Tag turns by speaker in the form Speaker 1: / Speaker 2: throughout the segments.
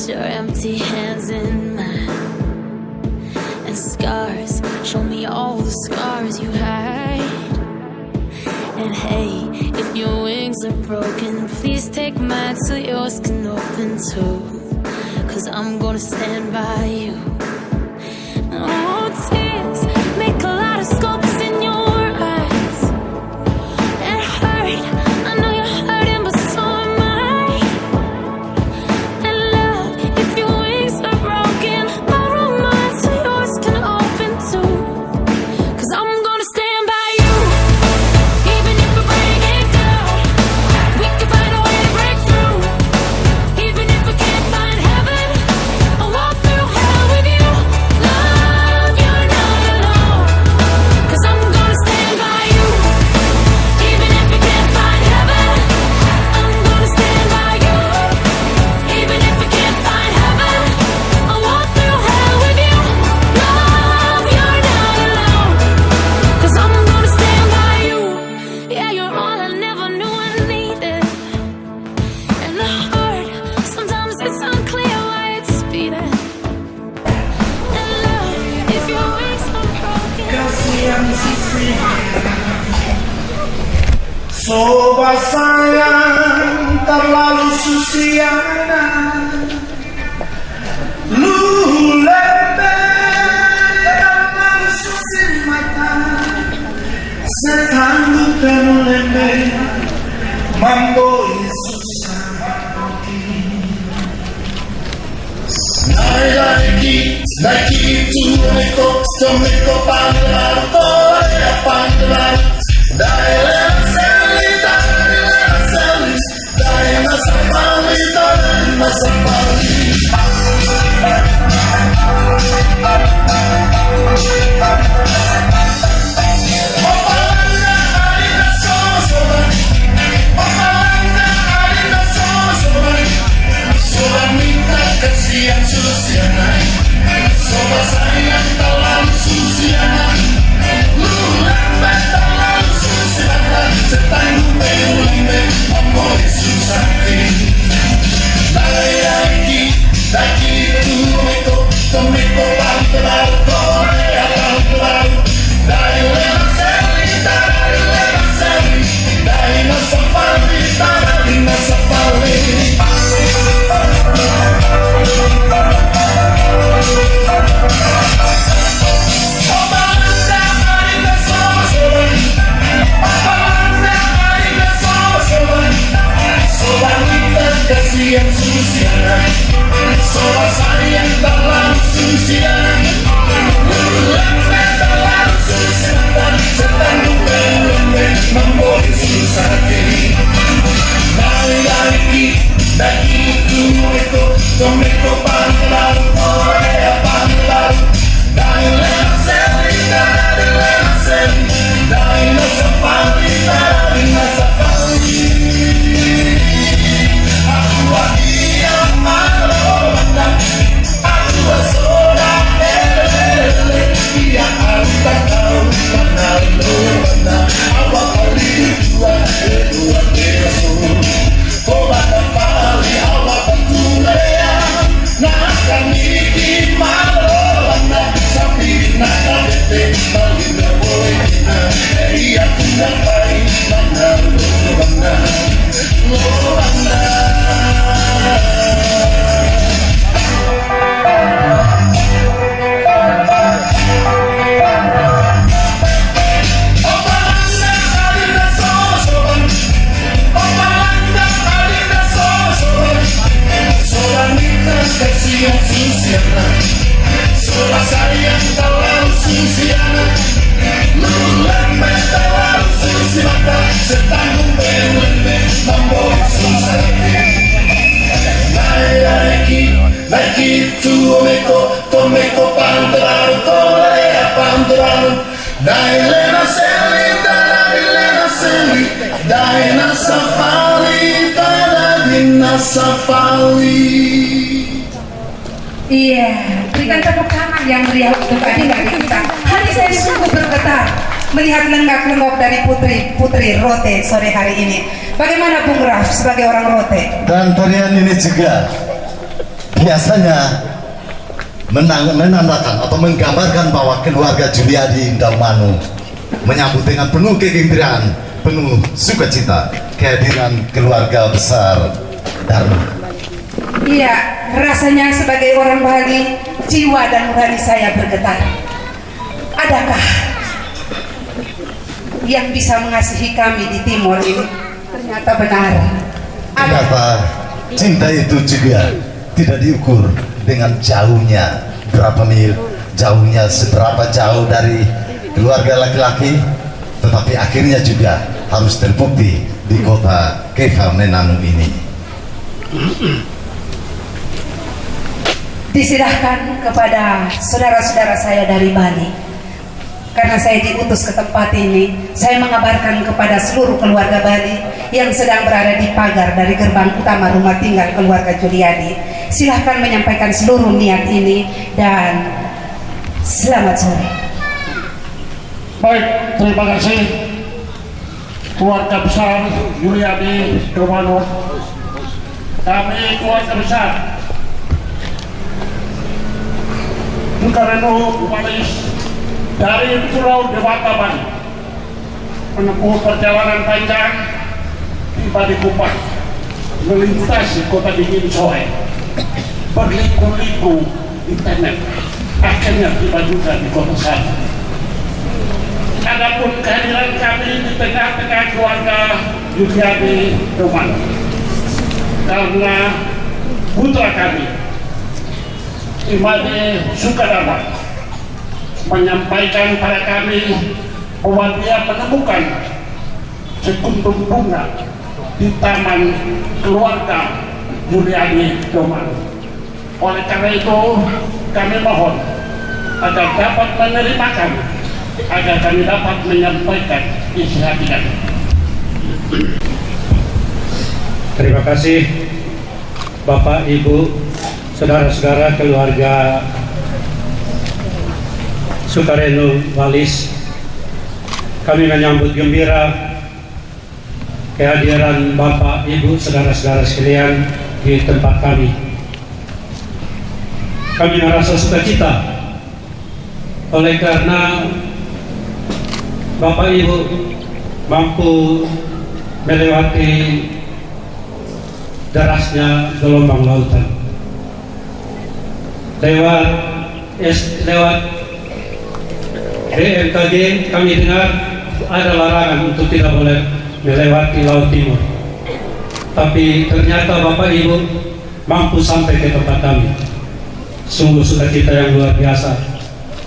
Speaker 1: your empty hands in mine, and scars, show me all the scars you hide. And hey, if your wings are broken, please take mine so yours can open too, 'cause I'm gonna stand by you. Oh, tears make a lot of scopes in your eyes. It hurt, I know you're hurting, but so am I. And love, if your wings are broken, borrow mine so yours can open too, 'cause I'm gonna stand by you. Even if we break it down, we can find a way to break through. Even if we can't find heaven, I'll walk through hell with you. Love, you're not alone, 'cause I'm gonna stand by you. Even if we can't find heaven, I'm gonna stand by you. Even if we can't find heaven, I'll walk through hell with you. Love, you're not alone, 'cause I'm gonna stand by you. Yeah, you're all I never knew I needed. And the heart, sometimes it's unclear why it's beating. And love, if your wings are broken.
Speaker 2: Kasih yang sisi Sobat sayang terlalu susiana Lu terlalu susi mata Setan bukan lembe Mambo susah Nike tu meko pandrato ya pandrato dai la salita dai masa pali Kasihan susiana Sobat sayang terlalu susiana Lu lambat terlalu susiana Setan lembe Amor susahki Daki Tumiko Pantelar Korea Pantelar Dari lena seli Dari nasa pali Dari nasa pali Kasihan susiana Sobat sayang dalam susiana Lambat dalam susiana Setan lembe Membuat susah kini Daki Tumiko pantelar Korea pantelar Dari lena seli Dari nasa pali Dari nasa pali Sobat sayang terlalu susiana Lu lambat terlalu susiana Setan lembe Membuat susah Nike Tumiko pantelar Korea pantelar Dai lena seli Dai nasa pali Dari nasa pali.
Speaker 3: Iya, berikan tepuk tangan yang meriah untuk kehadiran kita. Hati saya sungguh bergetar melihat lenggak-lenggok dari putri Rote sore hari ini. Bagaimana Bung Raf sebagai orang Rote?
Speaker 4: Dan tarian ini juga biasanya menandakan atau menggambarkan bahwa keluarga Juliadi Indarmanu menyambut dengan penuh kegembiraan, penuh sukacita kehadiran keluarga besar Dharma.
Speaker 3: Iya, rasanya sebagai orang Bali, jiwa dan nurani saya bergetar. Adakah yang bisa mengasihi kami di timur ini? Ternyata benar.
Speaker 4: Ternyata cinta itu juga tidak diukur dengan jauhnya berapa mil, jauhnya seberapa jauh dari keluarga laki-laki, tetapi akhirnya juga harus terbukti di kota Kefa Menanu ini.
Speaker 3: Disilahkan kepada saudara-saudara saya dari Bali. Karena saya diutus ke tempat ini, saya mengabarkan kepada seluruh keluarga Bali yang sedang berada di pagar dari gerbang utama rumah tinggal keluarga Juliadi. Silahkan menyampaikan seluruh niat ini dan selamat sore.
Speaker 5: Baik, terima kasih keluarga besar Juliadi Indarmanu. Kami keluarga besar Sukareno Walis dari Pulau Dewata Bali menempuh perjalanan panjang tiba di Kupang, melintasi kota dingin Soe, berliku-liku internet, akhirnya tiba juga di kota sana. Adapun kehadiran kami di tengah-tengah keluarga Juliadi Indarmanu karena putra kami Imade Sukadarma menyampaikan pada kami bahwa dia menemukan sekuntum bunga di taman keluarga Juliadi Indarmanu. Oleh karena itu kami mohon agar dapat menerima kami, agar kami dapat menyampaikan isi hati kami.
Speaker 6: Terima kasih Bapak, Ibu, saudara-saudara keluarga Sukareno Walis. Kami menyambut gembira kehadiran Bapak, Ibu, saudara-saudara sekalian di tempat kami. Kami merasa sukacita oleh karena Bapak Ibu mampu melewati derasnya gelombang lautan. Lewat BMKG kami dengar ada larangan untuk tidak boleh melewati Laut Timur. Tapi ternyata Bapak Ibu mampu sampai ke tempat kami. Sungguh sukacita yang luar biasa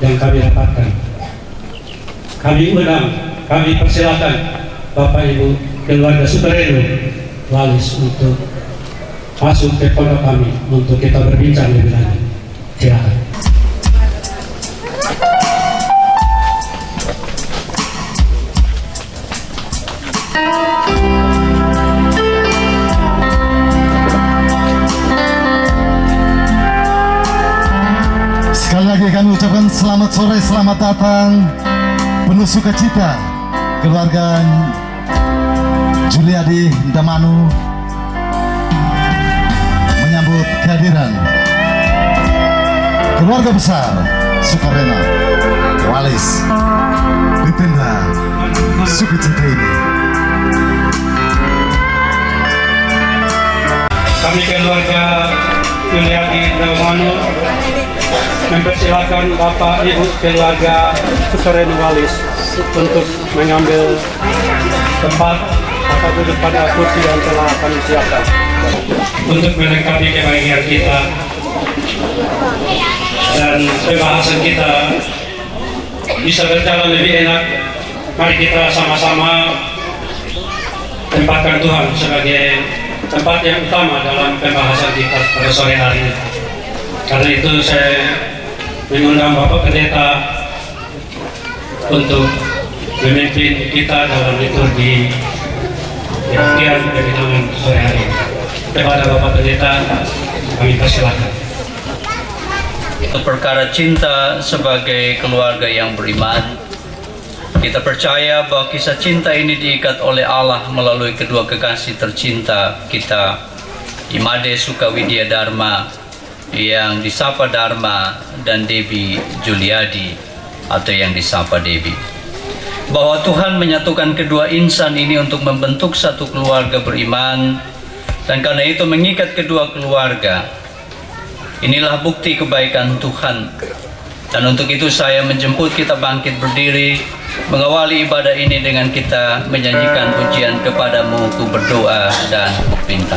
Speaker 6: yang kami dapatkan. Kami undang, kami persilakan Bapak Ibu keluarga Sukareno Walis untuk masuk ke pondok kami untuk kita berbincang lebih lanjut. Silakan.
Speaker 4: Sekali lagi kami ucapkan selamat sore, selamat datang, penuh sukacita keluarga Juliadi Indarmanu menyambut kehadiran keluarga besar Sukareno Walis di tenda sukacita ini.
Speaker 6: Kami keluarga Juliadi Indarmanu mempersilakan Bapak, Ibu, keluarga Sukareno Walis untuk mengambil tempat atau duduk pada kursi yang telah kami siapkan untuk melengkapi kebahagiaan kita dan pembahasan kita bisa berjalan lebih enak. Mari kita sama-sama tempatkan Tuhan sebagai tempat yang utama dalam pembahasan kita pada sore hari ini. Karena itu saya mengundang Bapak Pendeta untuk memimpin kita dalam liturgi kebaktian kebidanan sore hari ini. Kepada Bapak Pendeta kami persilakan.
Speaker 7: Perkara cinta sebagai keluarga yang beriman, kita percaya bahwa kisah cinta ini diikat oleh Allah melalui kedua kekasih tercinta kita, Imade Sukawidya Dharma yang disapa Dharma dan Debbie Juliadi atau yang disapa Debbie, bahwa Tuhan menyatukan kedua insan ini untuk membentuk satu keluarga beriman, dan karena itu mengikat kedua keluarga. Inilah bukti kebaikan Tuhan. Dan untuk itu saya menjemput kita bangkit berdiri, mengawali ibadah ini dengan kita menyanyikan pujian kepadamu ku berdoa dan kupinta.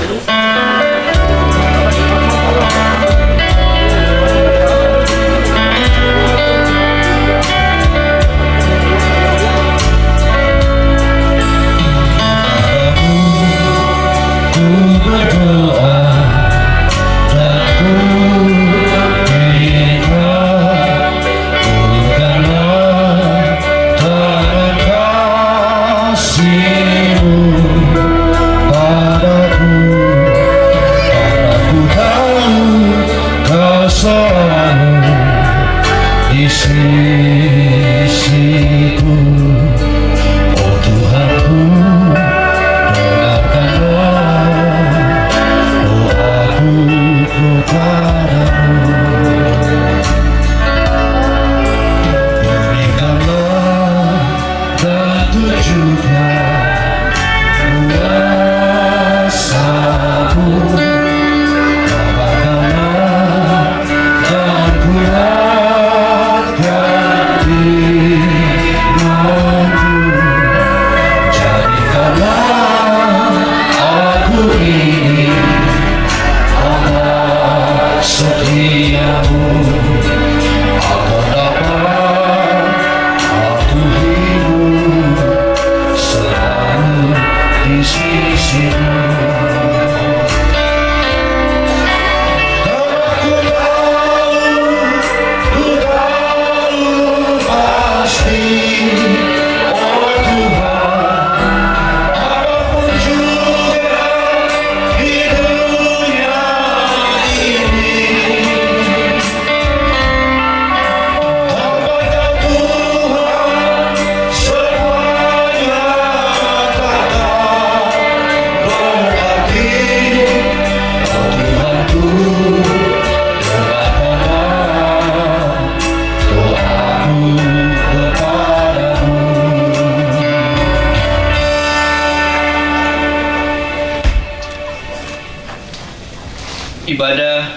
Speaker 7: Ibadah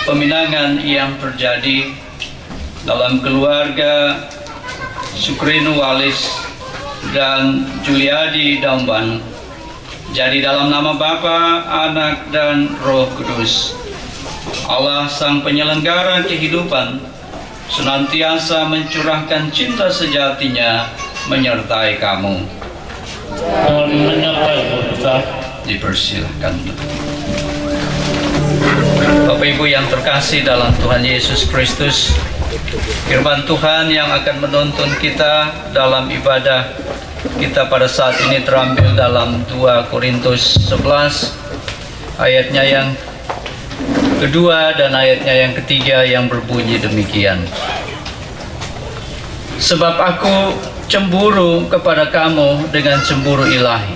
Speaker 7: peminangan yang terjadi dalam keluarga Sukrinu Walis dan Juliadi Daumban jadi dalam nama Bapa, Anak, dan Roh Kudus. Allah Sang Penyelenggara kehidupan senantiasa mencurahkan cinta sejatinya menyertai kamu.
Speaker 5: Tuhan menyertai kita.
Speaker 7: Dipersilahkan. Bapak Ibu yang terkasih dalam Tuhan Yesus Kristus, firman Tuhan yang akan menuntun kita dalam ibadah kita pada saat ini terambil dalam 2 Korintus 11 ayatnya yang kedua dan ayatnya yang ketiga yang berbunyi demikian. Sebab aku cemburu kepada kamu dengan cemburu ilahi,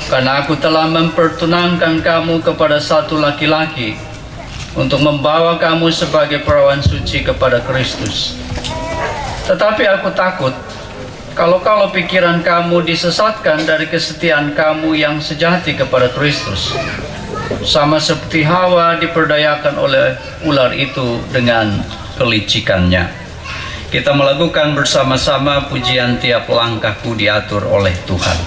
Speaker 7: karena aku telah mempertunangkan kamu kepada satu laki-laki untuk membawa kamu sebagai perawan suci kepada Kristus. Tetapi aku takut kalau pikiran kamu disesatkan dari kesetiaan kamu yang sejati kepada Kristus, sama seperti Hawa diperdayakan oleh ular itu dengan kelicikannya. Kita melakukan bersama-sama pujian tiap langkahku diatur oleh Tuhan.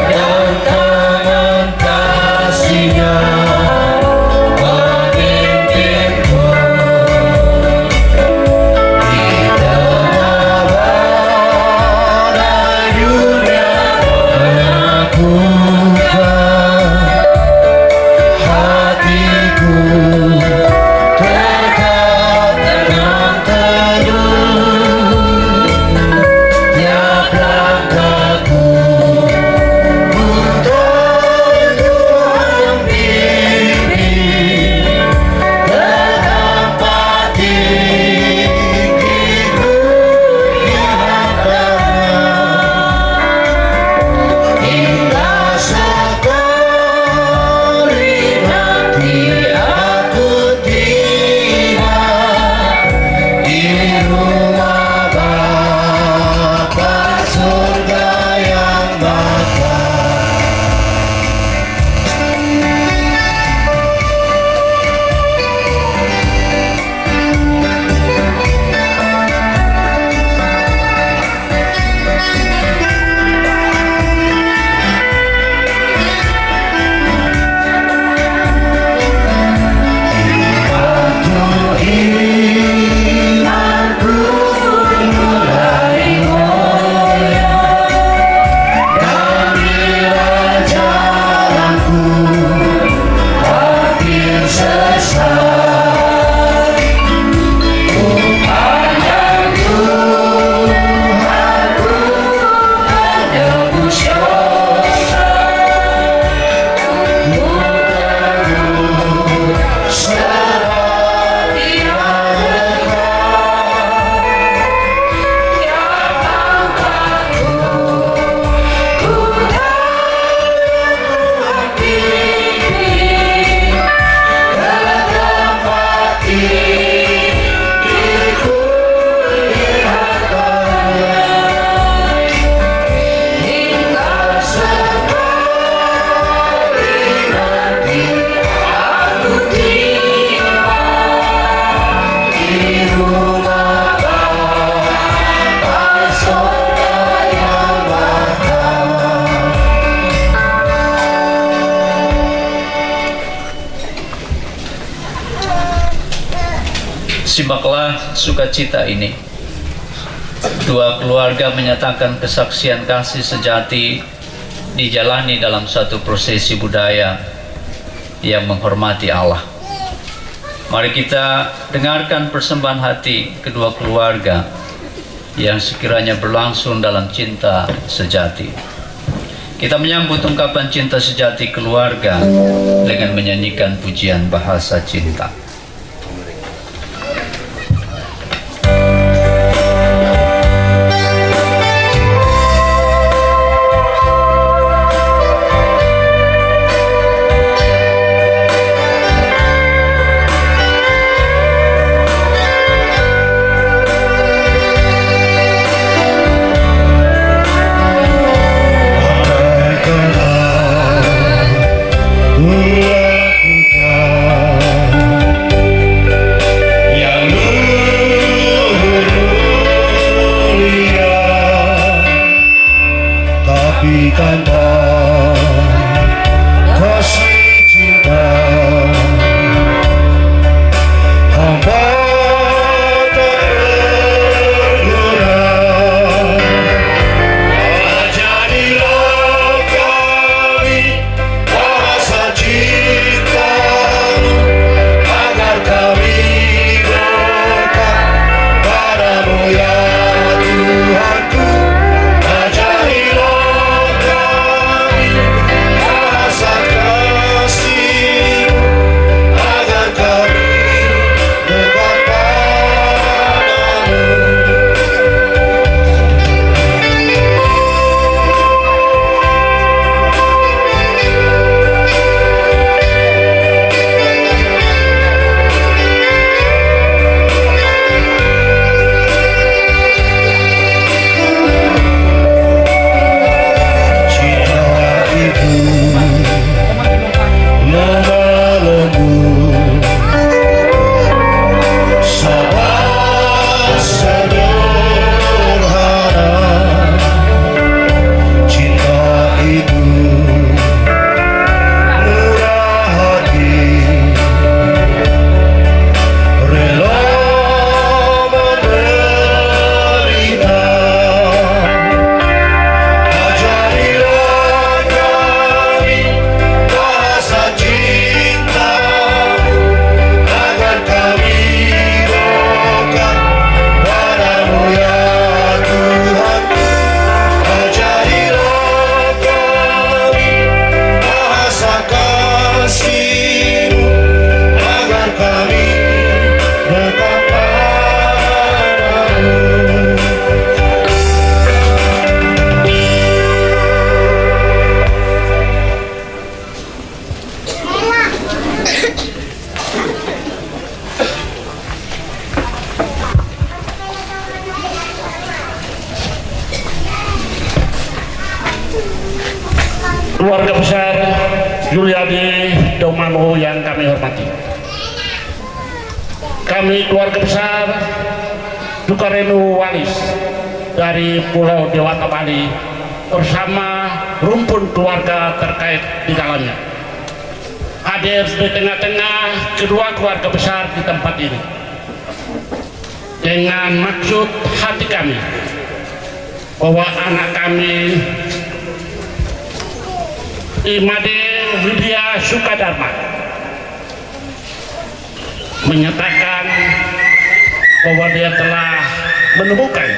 Speaker 2: Yang tangan kasihnya
Speaker 7: Simaklah sukacita ini. Dua keluarga menyatakan kesaksian kasih sejati dijalani dalam satu prosesi budaya yang menghormati Allah. Mari kita dengarkan persembahan hati kedua keluarga yang sekiranya berlangsung dalam cinta sejati. Kita menyambut ungkapan cinta sejati keluarga dengan menyanyikan pujian bahasa cinta.
Speaker 5: Keluarga besar Yuliadi Domano yang kami hormati, kami keluarga besar Sukareno Walis dari Pulau Dewata Bali bersama rumpun keluarga terkait di dalamnya hadir di tengah-tengah kedua keluarga besar di tempat ini dengan maksud hati kami bahwa anak kami Imade Widya Sukadharma menyatakan bahwa dia telah menemukan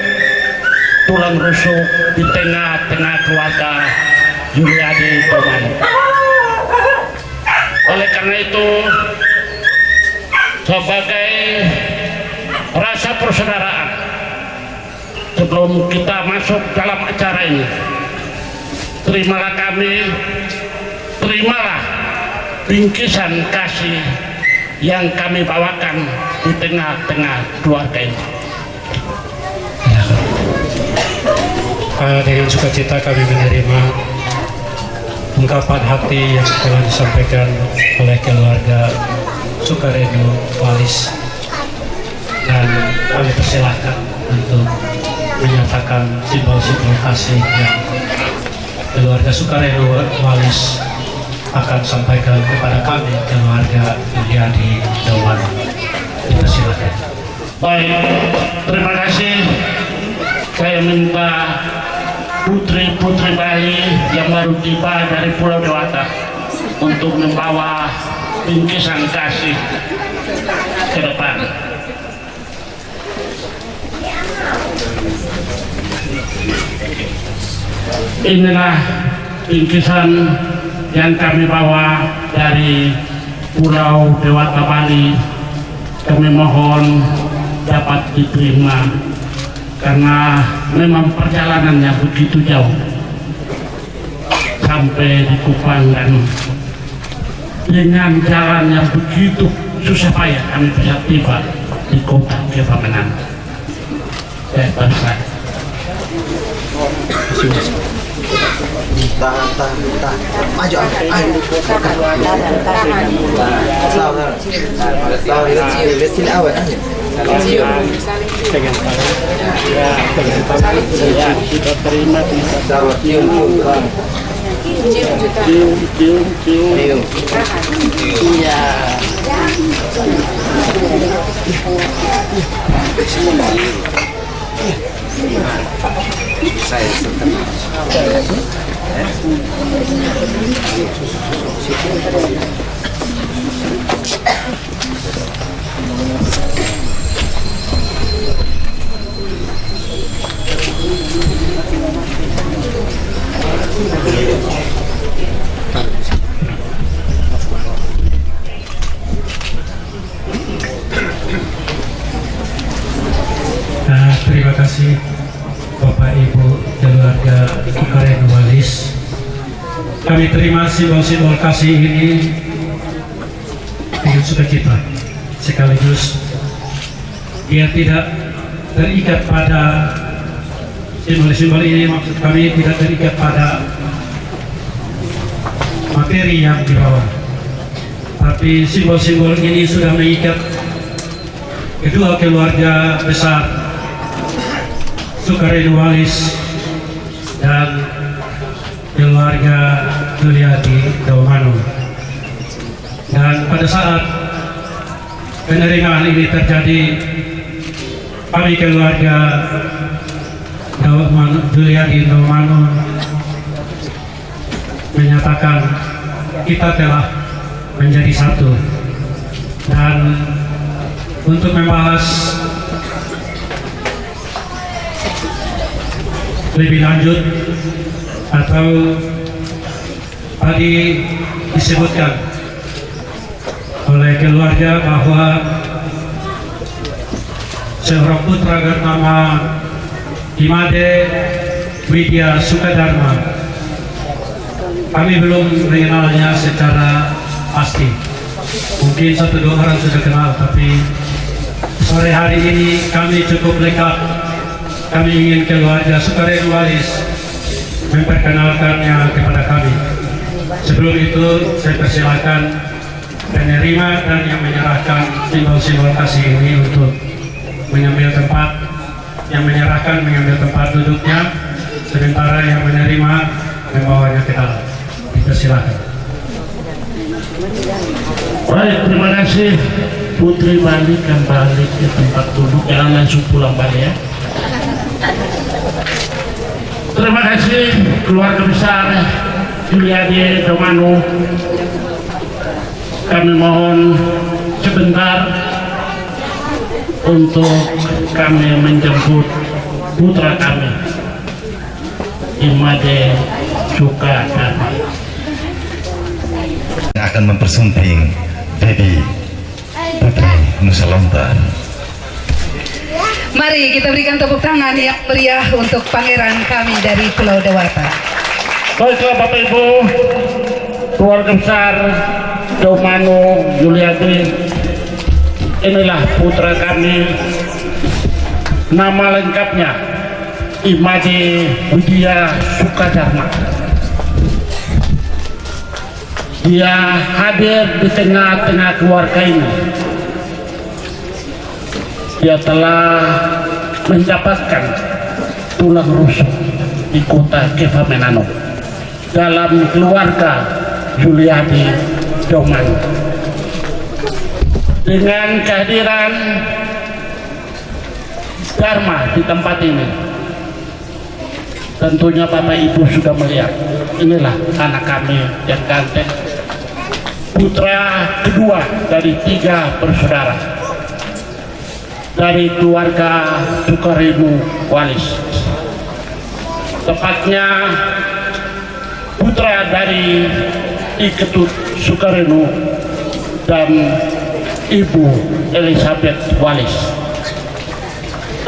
Speaker 5: tulang rusuk di tengah-tengah keluarga Yuliadi Domano. Oleh karena itu, sebagai rasa persaudaraan, sebelum kita masuk dalam acara ini, terimalah bingkisan kasih yang kami bawakan di tengah-tengah keluarga ini.
Speaker 6: Dengan sukacita kami menerima ungkapan hati yang telah disampaikan oleh keluarga Sukareno Walis, dan kami persilahkan untuk menyatakan simbol-simbol kasih yang keluarga Sukareno Walis akan sampaikan kepada kami, keluarga Yuliadi Domano. Dipersilakan.
Speaker 5: Baik, terima kasih. Saya minta putri-putri Bali yang baru tiba dari Pulau Dewata untuk membawa bingkisan kasih ke depan. Inilah bingkisan yang kami bawa dari Pulau Dewata Bali. Kami mohon dapat diterima karena memang perjalanannya begitu jauh sampai di Kupang, dan dengan jalan yang begitu susah payah kami bisa tiba di kota Kevamenan. Tahan.
Speaker 8: Maju, ayo. Lihat sini awet aja.
Speaker 5: Kita terima cium. Iya.
Speaker 8: Saya
Speaker 6: terima kasih Bapak Ibu keluarga Karen Walis. Kami terima simbol-simbol kasih ini dengan sukacita, sekaligus dia tidak terikat pada simbol-simbol ini. Maksud kami tidak terikat pada materi yang dibawa, tapi simbol-simbol ini sudah mengikat kedua keluarga besar Sukaredu Walis dan keluarga Juliadi Daumanu. Dan pada saat penerimaan ini terjadi, kami keluarga Juliadi Daumanu menyatakan kita telah menjadi satu. Dan untuk membahas lebih lanjut, atau tadi disebutkan oleh keluarga bahwa seorang putra bernama Imade Widya Sukadharma, kami belum mengenalnya secara pasti. Mungkin 1-2 orang sudah kenal, tapi sore hari ini kami cukup lengkap. Kami ingin keluarga Sukaredu Walis memperkenalkannya kepada kami. Sebelum itu, saya persilakan penerima dan yang menyerahkan simbol-simbol kasih ini untuk mengambil tempat, yang menyerahkan mengambil tempat duduknya, sementara yang menerima membawanya ke dalam. Dipersilakan.
Speaker 5: Baik, terima kasih. Putri Bali kembali ke tempat duduk, jangan langsung pulang balik ya. Terima kasih keluarga besar Juliadi Daumanu. Kami mohon sebentar untuk kami menjemput putra kami, Imade Sukadharma,
Speaker 4: yang akan mempersunting baby Putri Nusa Lontar.
Speaker 3: Mari kita berikan tepuk tangan yang meriah untuk pangeran kami dari Pulau Dewata.
Speaker 5: Baiklah Bapak Ibu, keluarga besar Daumanu Juliadi, inilah putra kami. Nama lengkapnya Imade Widya Sukadharma. Dia hadir di tengah-tengah keluarga ini. Dia telah mendapatkan tulang rusuk di kota Kevamenan dalam keluarga Juliadi Daumanu. Dengan kehadiran Dharma di tempat ini. Tentunya Bapak Ibu sudah melihat, inilah anak kami yang ganteng, putra kedua dari 3 bersaudara dari keluarga Sukarenu Walis, tepatnya putra dari I Ketut Sukarenu dan Ibu Elizabeth Walis.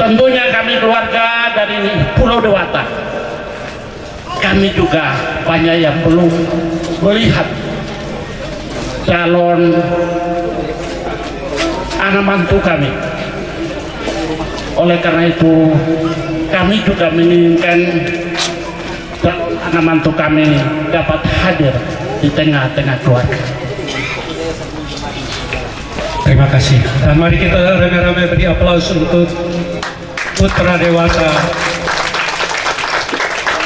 Speaker 5: Tentunya kami keluarga dari Pulau Dewata, kami juga banyak yang belum melihat calon anak mantu kami. Oleh karena itu kami juga menginginkan anak mantu kami dapat hadir di tengah-tengah keluarga.
Speaker 6: Terima kasih. Dan mari kita rame-rame beri aplaus untuk putra dewata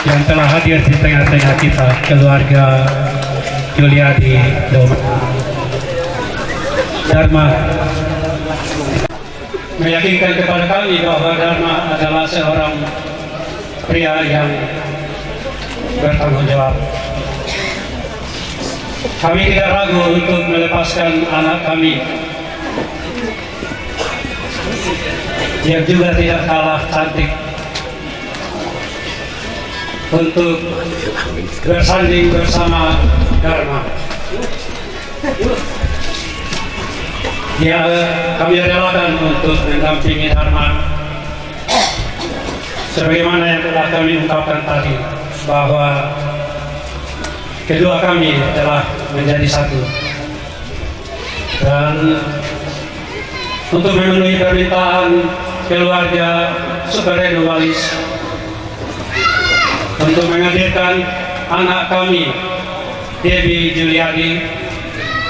Speaker 6: yang telah hadir di tengah-tengah kita, keluarga Yuliadi Dharma. Meyakinkan kepada kami bahwa Dharma adalah seorang pria yang bertanggung jawab. Kami tidak ragu untuk melepaskan anak kami yang juga tidak kalah cantik untuk bersanding bersama Dharma. Ya, kami relakan untuk mendampingi Dharma sebagaimana yang telah kami ungkapkan tadi, bahwa kedua kami telah menjadi satu. Dan untuk memenuhi permintaan keluarga Sukarenu Walis untuk menghadirkan anak kami Devi Juliadi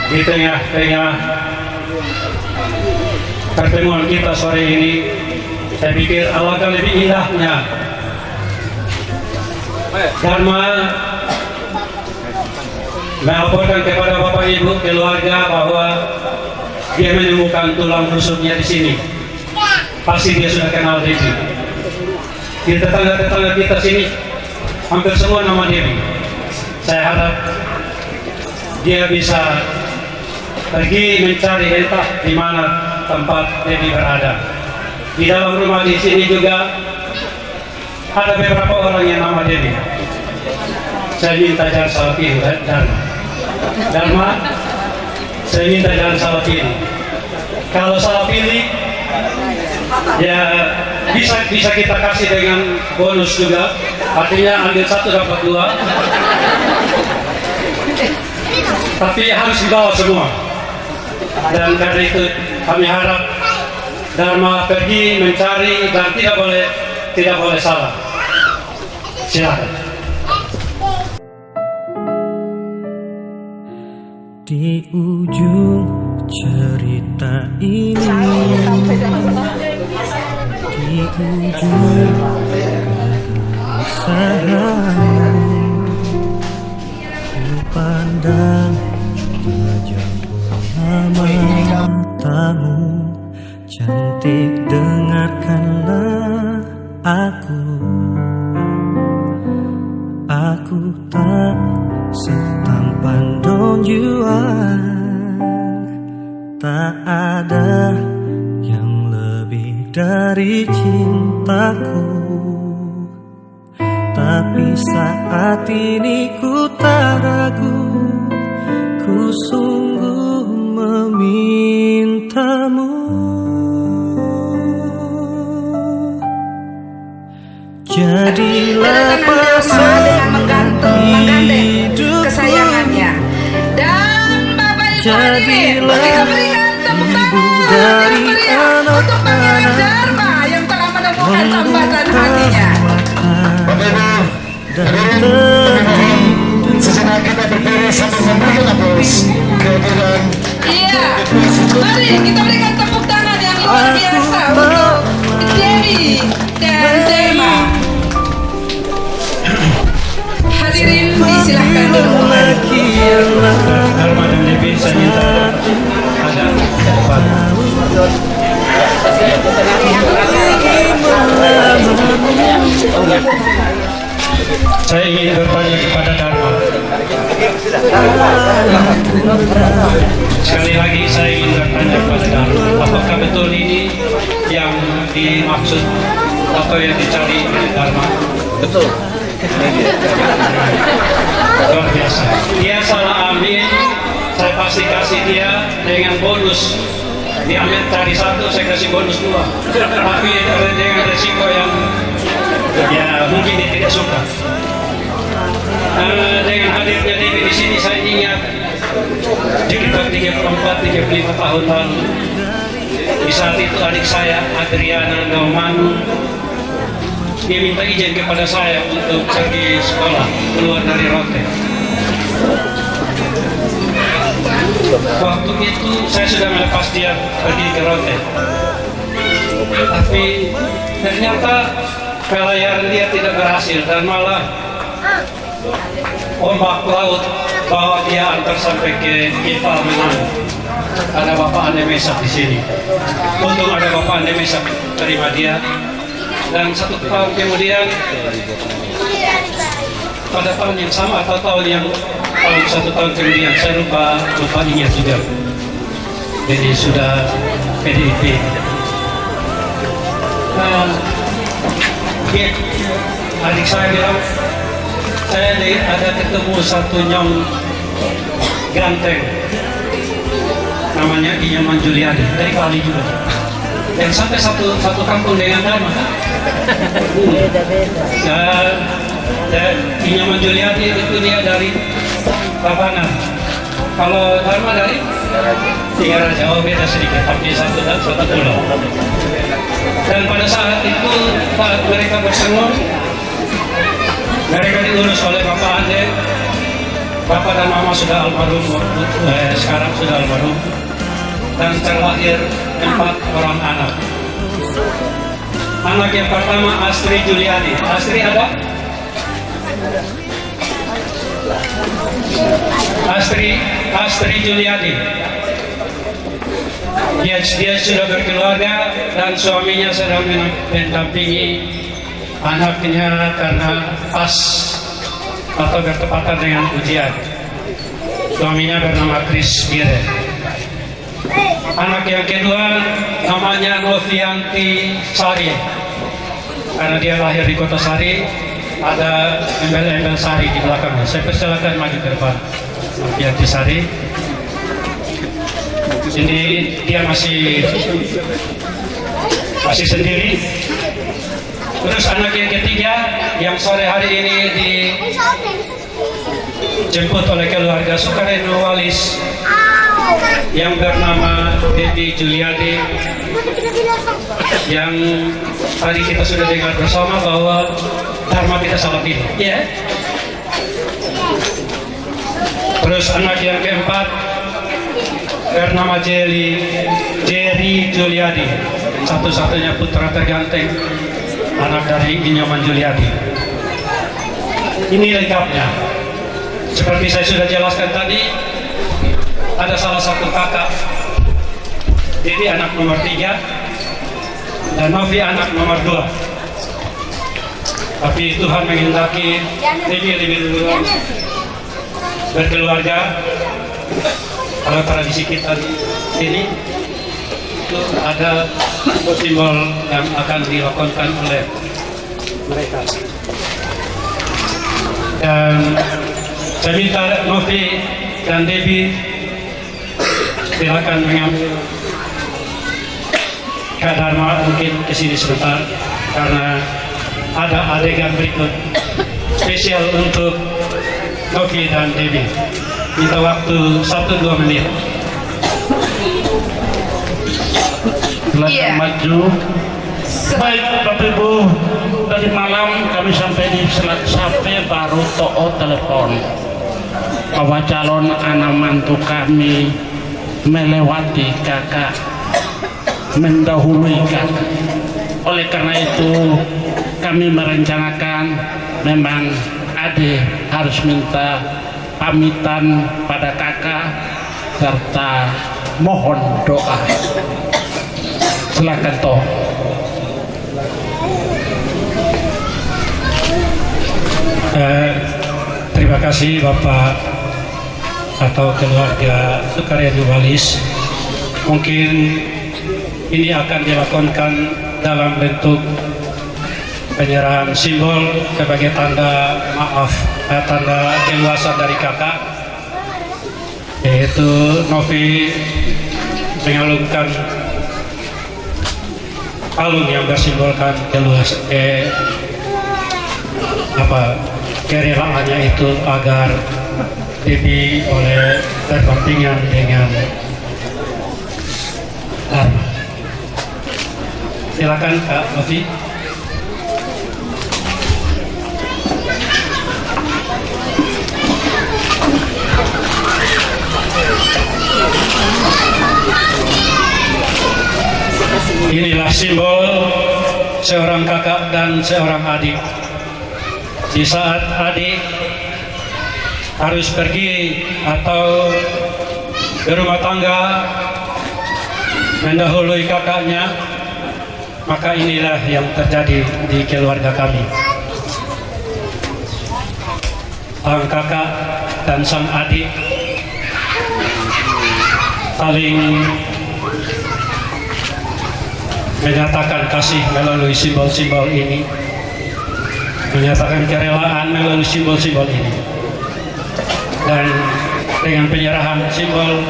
Speaker 6: di tengah-tengah pertemuan kita sore ini, saya pikir alangkah lebih indahnya Dharma melaporkan kepada Bapak Ibu keluarga bahwa dia menemukan tulang rusuknya di sini. Pasti dia sudah kenal Devi. Di tetangga-tetangga kita sini hampir semua nama Devi. Saya harap dia bisa pergi mencari entah di mana tempat Devi berada. Di dalam rumah di sini juga ada beberapa orang yang nama Devi. Saya minta jangan salah pilih, Dharma. Saya minta jangan salah pilih. Kalau salah pilih, ya bisa kita kasih dengan bonus juga. Artinya ambil 1 dapat 2. Tapi harus dibawa semua. Dan karena itu kami harap Dharma pergi mencari dan tidak boleh salah. Silakan.
Speaker 9: Di ujung cerita ini, di ujung kegelisahan, ku pandang wajah bersama matamu, cantik, dengarkanlah aku tak setampan Don Juan, tak ada yang lebih dari cintaku. Tapi saat ini ku tak ragu, ku sungguh memintamu. Jadilah pasangan hidupku,
Speaker 3: kesayangannya. Dan Bapak Ibu hadirin,
Speaker 9: jadilah
Speaker 3: kita berikan tepuk
Speaker 9: ibu
Speaker 3: tangan
Speaker 9: dari
Speaker 3: yang meriah untuk Pangeran Dharma yang telah menemukan tambatan hatinya.
Speaker 9: dan terhidup.
Speaker 4: Sesaat kita berdiri sambil memberikan aplaus kehadiran.
Speaker 3: Iya, mari kita berikan tepuk tangan yang luar biasa untuk Devi dan Dharma. Hadirin disilahkan duduk kembali.
Speaker 6: Dharma dan Devi saya minta ada di depan. Saya ingin bertanya kepada Dharma. Sekali lagi saya ingin bertanya kepada Dharma, apakah betul ini yang dimaksud atau yang dicari Dharma?
Speaker 8: Betul.
Speaker 6: Luar biasa. Dia salah ambil, saya pasti kasih dia dengan bonus. Diambil cari satu, saya kasih bonus 2. Tapi dengan resiko yang ya mungkin dia tidak suka. Dengan hadirnya Dewi di sini saya ingat sekitar 34-35 tahun lalu. Di saat itu adik saya Adriana Gaumanu dia minta izin kepada saya untuk pergi sekolah keluar dari Rote. Waktu itu saya sudah melepas dia pergi ke Rote, tapi ternyata pelayaran dia tidak berhasil dan malah ombak laut bawa dia antar sampai ke Kipal Menang. Ada Bapak Ande Mesak di sini. Untung ada Bapak Ande Mesak terima dia. Dan 1 tahun kemudian, pada tahun yang sama atau tahun 1 tahun kemudian, saya lupa ingat juga. Jadi sudah PDIP. Adik saya bilang, saya ada ketemu satu nyong ganteng, namanya Inyaman Juliadi dari Bali juga. Dan sampai satu kampung dengan Dharma. Dan Inyaman Juliadi itu dia dari Tabanan. Kalau Dharma dari Tingaraja. Oh, beda sedikit, tapi satu pulau. Dan pada saat itu saat mereka bersengor, mereka diurus oleh Bapak Ande. Bapak dan Mama sudah almarhum, sekarang sudah almarhum. Dan terlahir 4 orang anak. Anak yang pertama Astri Juliadi. Astri ada? Astri Juliadi. Dia sudah berkeluarga dan suaminya sedang mendampingi anaknya karena pas atau bertepatan dengan ujian. Suaminya bernama Chris Bire. Anak yang kedua namanya Novianti Sari. Karena dia lahir di Kota Sari, ada embel-embel Sari di belakangnya. Saya persilakan maju ke depan. Novianti Sari. Jadi dia masih sendiri. Terus anak yang ketiga yang sore hari ini dijemput oleh keluarga Sukareno Walis yang bernama Devi Juliadi, yang tadi kita sudah dengar bersama bahwa Dharma tidak salah pilih. Ya. Terus anak yang keempat bernama Jerry Juliadi, satu-satunya putra terganteng anak dari Inyaman Juliadi. Ini lengkapnya. Seperti saya sudah jelaskan tadi, ada salah satu kakak, Devi anak nomor 3 dan Novi anak nomor 2. Tapi Tuhan menghendaki Devi lebih dulu berkeluarga. Kalau tradisi kita di sini itu ada simbol yang akan dilakukan oleh mereka. Dan saya minta Novi dan Devi silakan mengambil Kak Dharma mungkin kesini sebentar karena ada adegan berikut spesial untuk Novi dan Devi. Minta waktu 1-2 menit.
Speaker 5: Silakan maju. Baik Bapak Ibu, tadi malam kami sampai di Selat Sape baru to'o telepon bahwa calon anak mantu kami melewati kakak, mendahului kakak. Oleh karena itu kami merencanakan memang adik harus minta pamitan pada kakak serta mohon doa. Silakan toh.
Speaker 6: Terima kasih Bapak atau keluarga Sukaryadi Walis. Mungkin ini akan dilakukan dalam bentuk penyerahan simbol sebagai tanda maaf, tanda keluasan dari kakak, yaitu Novi mengalungkan kalung yang bersimbolkan kerelaannya itu agar Debbie oleh berdampingan dengan Dharma. Silakan Kak Novi. Inilah simbol seorang kakak dan seorang adik. Di saat adik harus pergi atau berumah tangga mendahului kakaknya, maka inilah yang terjadi di keluarga kami. Sang kakak dan sang adik saling menyatakan kasih melalui simbol-simbol ini, menyatakan kerelaan melalui simbol-simbol ini, dan dengan penyerahan simbol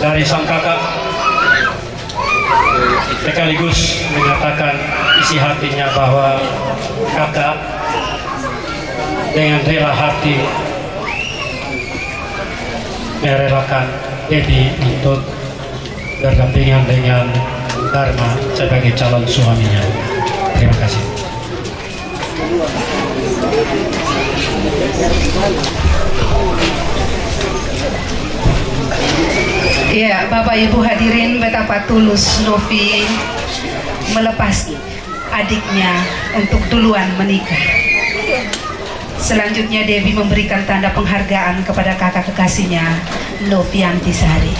Speaker 6: dari sang kakak sekaligus menyatakan isi hatinya bahwa kakak dengan rela hati merelakan Debbie untuk berdampingan dengan Dharma sebagai calon suaminya. Terima kasih.
Speaker 3: Ya, Bapak Ibu hadirin, betapa tulus Novi melepas adiknya untuk duluan menikah. Selanjutnya Debbie memberikan tanda penghargaan kepada kakak kekasihnya, Novianti Sari.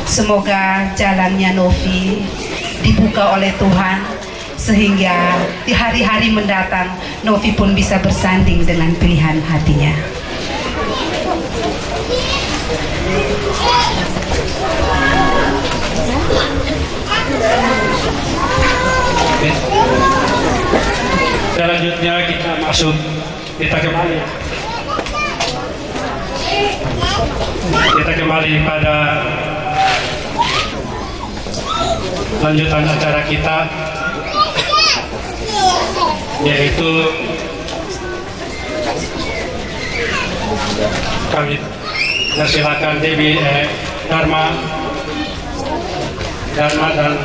Speaker 3: Semoga jalannya Novi dibuka oleh Tuhan sehingga di hari-hari mendatang Novi pun bisa bersanding dengan pilihan hatinya.
Speaker 6: Selanjutnya kita masuk, kita kembali pada lanjutan acara kita, yaitu kami persilakan Debbie, Dharma dan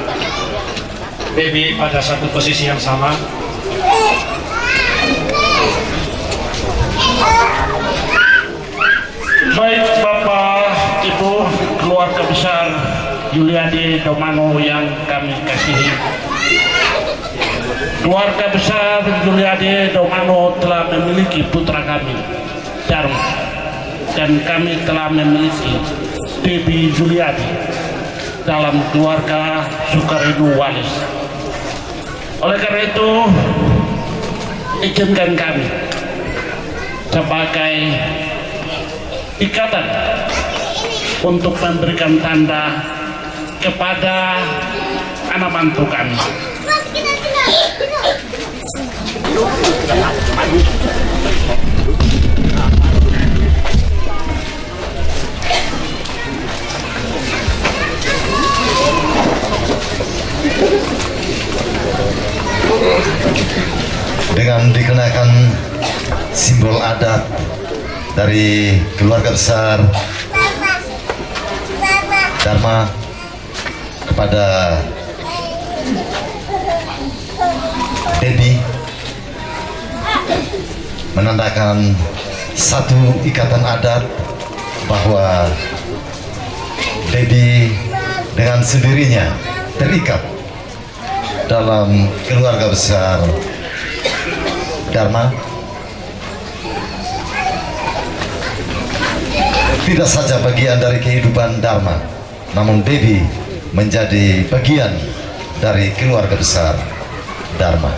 Speaker 6: Debbie pada satu posisi yang sama.
Speaker 5: Baik Bapak, Ibu, keluarga besar Yuliadi Domano yang kami kasihi. Keluarga besar Yuliadi Domano telah memiliki putra kami, Dharma, dan kami telah memiliki Debbie Yuliadi dalam keluarga Sukaryadi Walis. Oleh karena itu, izinkan kami sebagai ikatan untuk memberikan tanda kepada anak mantu kami.
Speaker 4: Dengan dikenakan simbol adat dari keluarga besar Dharma kepada Debbie, menandakan satu ikatan adat bahwa Debbie dengan sendirinya terikat dalam keluarga besar Dharma. Tidak saja bagian dari kehidupan Dharma, namun Debbie menjadi bagian dari keluarga besar Dharma.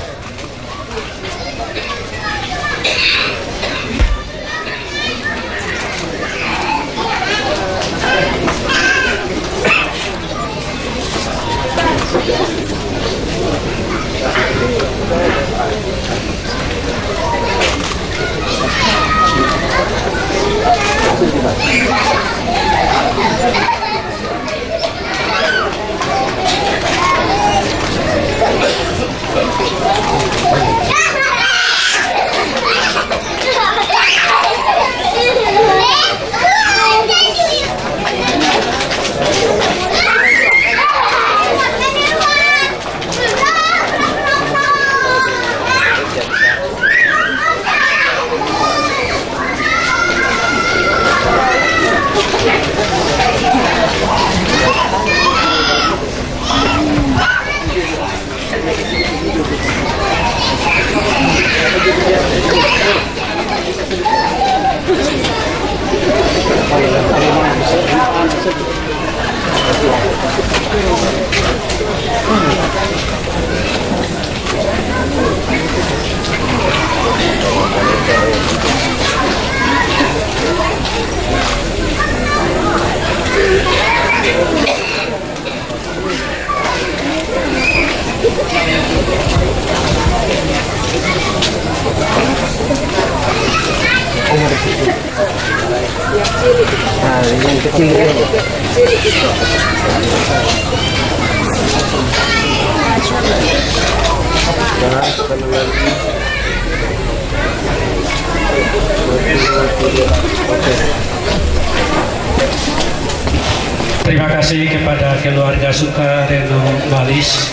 Speaker 6: Terima kasih kepada keluarga Sukareno Walis,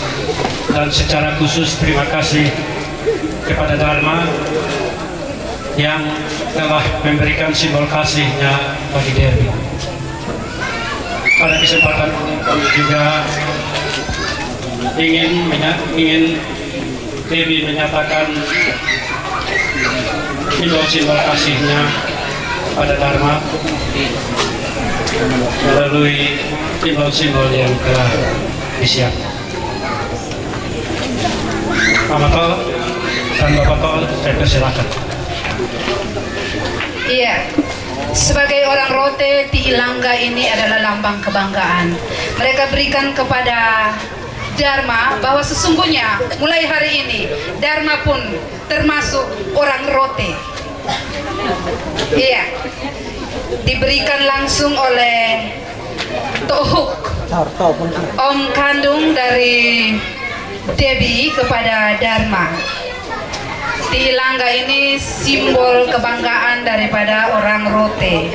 Speaker 6: dan secara khusus terima kasih kepada Dharma yang telah memberikan simbol kasihnya bagi Debbie. Pada kesempatan ini kami juga ingin Debbie menyatakan simbol kasihnya pada Dharma melalui simbol-simbol yang telah disiapkan. Mama Tol dan Bapak Tol, saya persilakan.
Speaker 3: Iya, sebagai orang Rote, Ti Ilangga ini adalah lambang kebanggaan. Mereka berikan kepada Dharma bahwa sesungguhnya mulai hari ini Dharma pun termasuk orang Rote. Iya, diberikan langsung oleh Tohuk, om kandung dari Debbie kepada Dharma. Ti Ilangga ini simbol kebanggaan daripada orang Rote.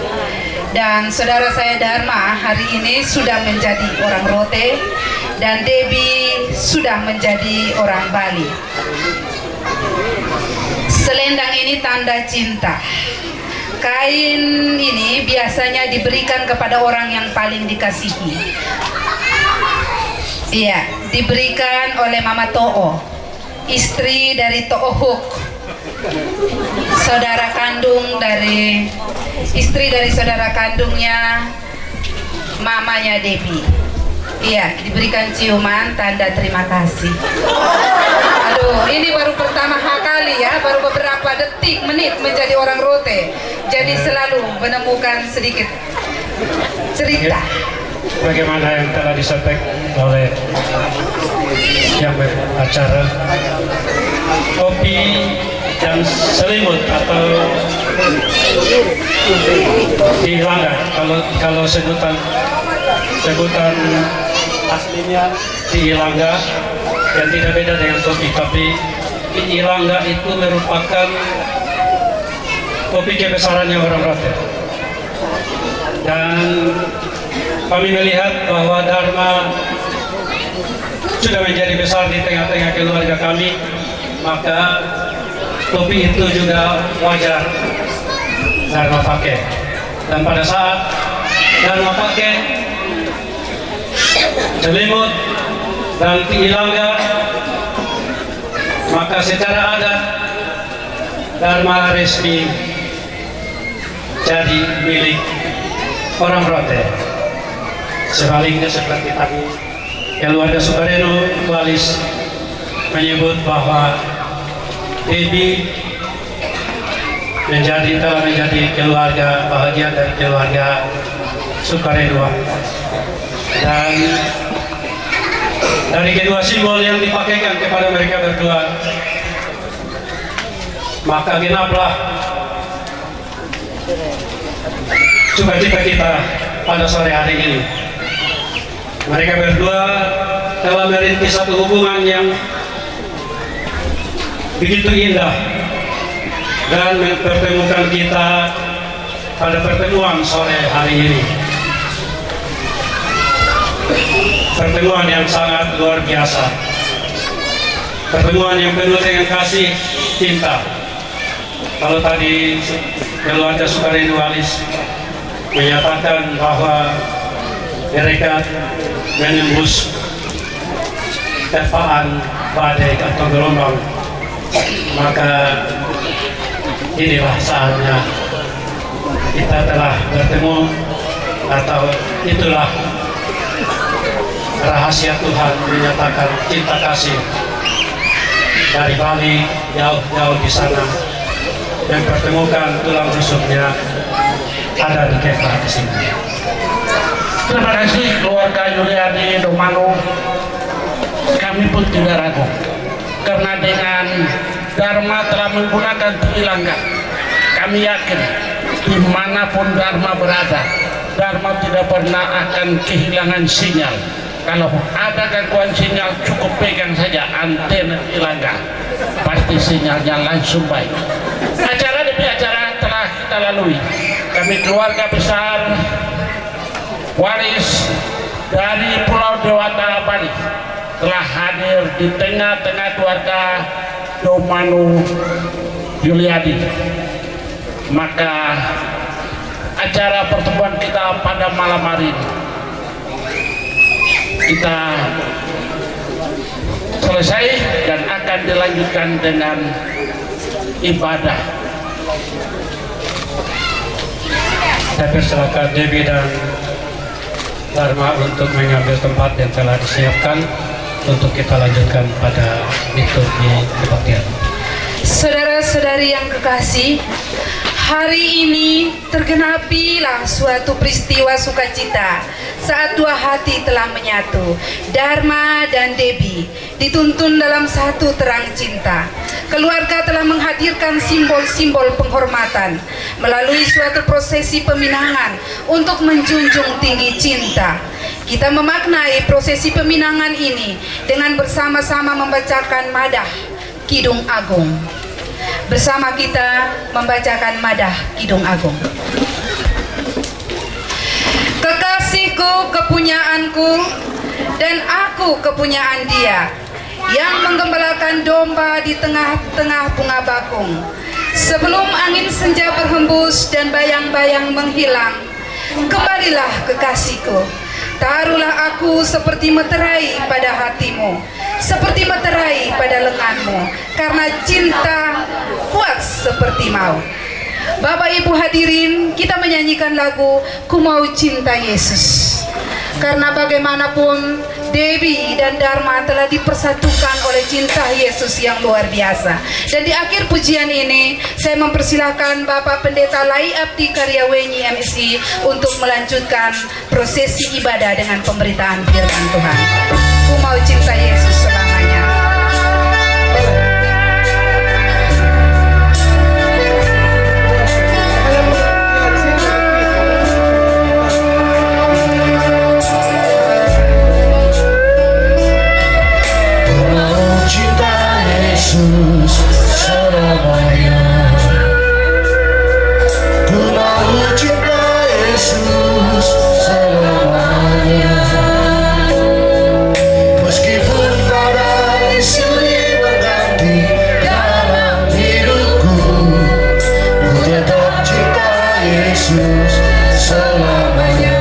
Speaker 3: Dan saudara saya Dharma hari ini sudah menjadi orang Rote, dan Debbie sudah menjadi orang Bali. Selendang ini tanda cinta. Kain ini biasanya diberikan kepada orang yang paling dikasihi. Iya, diberikan oleh Mama To'o, istri dari To'ohuk, saudara kandung dari istri dari saudara kandungnya mamanya Debbie. Iya, diberikan ciuman tanda terima kasih. Aduh, ini baru pertama kali ya, baru beberapa detik, menit menjadi orang Rote. Jadi selalu menemukan sedikit cerita.
Speaker 6: Bagaimana yang telah disampaikan oleh yang acara, kopi dan selimut atau Ti Ilangga, kalau sebutan aslinya Ti Ilangga yang tidak beda dengan kopi, tapi Ti Ilangga itu merupakan kopi kebesarannya orang Rote. Dan kami melihat bahwa Dharma sudah menjadi besar di tengah-tengah keluarga kami, maka kopi itu juga wajar Dharma pakai. Dan pada saat Dharma pakai selimut dan Ti Ilangga, maka secara adat Dharma resmi jadi milik orang Rote. Sebaliknya seperti tadi keluarga Sukareno Walis menyebut bahwa Debbie telah menjadi keluarga bahagia dari keluarga Sukareno. Dan dari kedua simbol yang dipakaikan kepada mereka berdua, maka genaplah sukacita kita pada sore hari ini. Mereka berdua telah merintis satu hubungan yang begitu indah dan mempertemukan kita pada pertemuan sore hari ini. Pertemuan yang sangat luar biasa, pertemuan yang penuh dengan kasih cinta. Kalau tadi keluarga Sukareno Walis menyatakan bahwa mereka menembus terpaan badai atau gelombang, maka inilah saatnya kita telah bertemu, atau itulah rahasia Tuhan menyatakan cinta kasih dari Bali jauh-jauh di sana, mempertemukan tulang rusuknya ada di Kefra di sini.
Speaker 5: Terima kasih keluarga Yuliadi Domanu. Kami pun tidak ragu, karena dengan Dharma telah menggunakan Trilangga, kami yakin dimanapun Dharma berada, Dharma tidak pernah akan kehilangan sinyal. Kalau ada gangguan sinyal, cukup pegang saja antena Trilangga, pasti sinyalnya langsung baik. Acara demi acara telah kita lalui. Kami keluarga besar Walis dari Pulau Dewata Bali telah hadir di tengah-tengah keluarga Domanu Yuliadi. Maka acara pertemuan kita pada malam hari ini kita selesai dan akan dilanjutkan dengan ibadah.
Speaker 6: Saya persilakan Debbie dan Dharma untuk mengambil tempat yang telah disiapkan untuk kita lanjutkan pada liturgi kebaktian.
Speaker 3: Saudara-saudari yang kekasih, hari ini tergenapilah suatu peristiwa sukacita saat dua hati telah menyatu. Dharma dan Debbie dituntun dalam satu terang cinta. Keluarga telah menghadirkan simbol-simbol penghormatan melalui suatu prosesi peminangan untuk menjunjung tinggi cinta. Kita memaknai prosesi peminangan ini dengan bersama-sama membacakan madah Kidung Agung. Bersama kita membacakan madah Kidung Agung. Kekasihku kepunyaanku dan aku kepunyaan dia, yang menggembalakan domba di tengah-tengah bunga bakung. Sebelum angin senja berhembus dan bayang-bayang menghilang, kembalilah kekasihku. Taruhlah aku seperti meterai pada hatimu, seperti meterai pada lenganmu, karena cinta kuat seperti maut. Bapak Ibu hadirin, kita menyanyikan lagu Ku Mau Cinta Yesus. Karena bagaimanapun Debbie dan Dharma telah dipersatukan oleh cinta Yesus yang luar biasa. Dan di akhir pujian ini saya mempersilahkan Bapak Pendeta Lai Abdi Karyawenyi MSI untuk melanjutkan prosesi ibadah dengan pemberitaan firman Tuhan. Ku mau cinta Yesus selamanya.
Speaker 9: Yesus selamanya. Ku mau cinta Yesus selamanya. Meskipun badai silih berganti dalam hidupku, ku tetap cinta Yesus selamanya.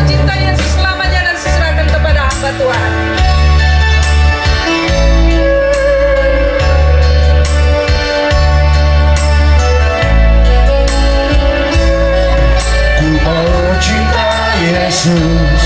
Speaker 3: Cinta Yesus selamanya dan diserahkan kepada hamba Tuhan.
Speaker 9: Ku mau cinta Yesus.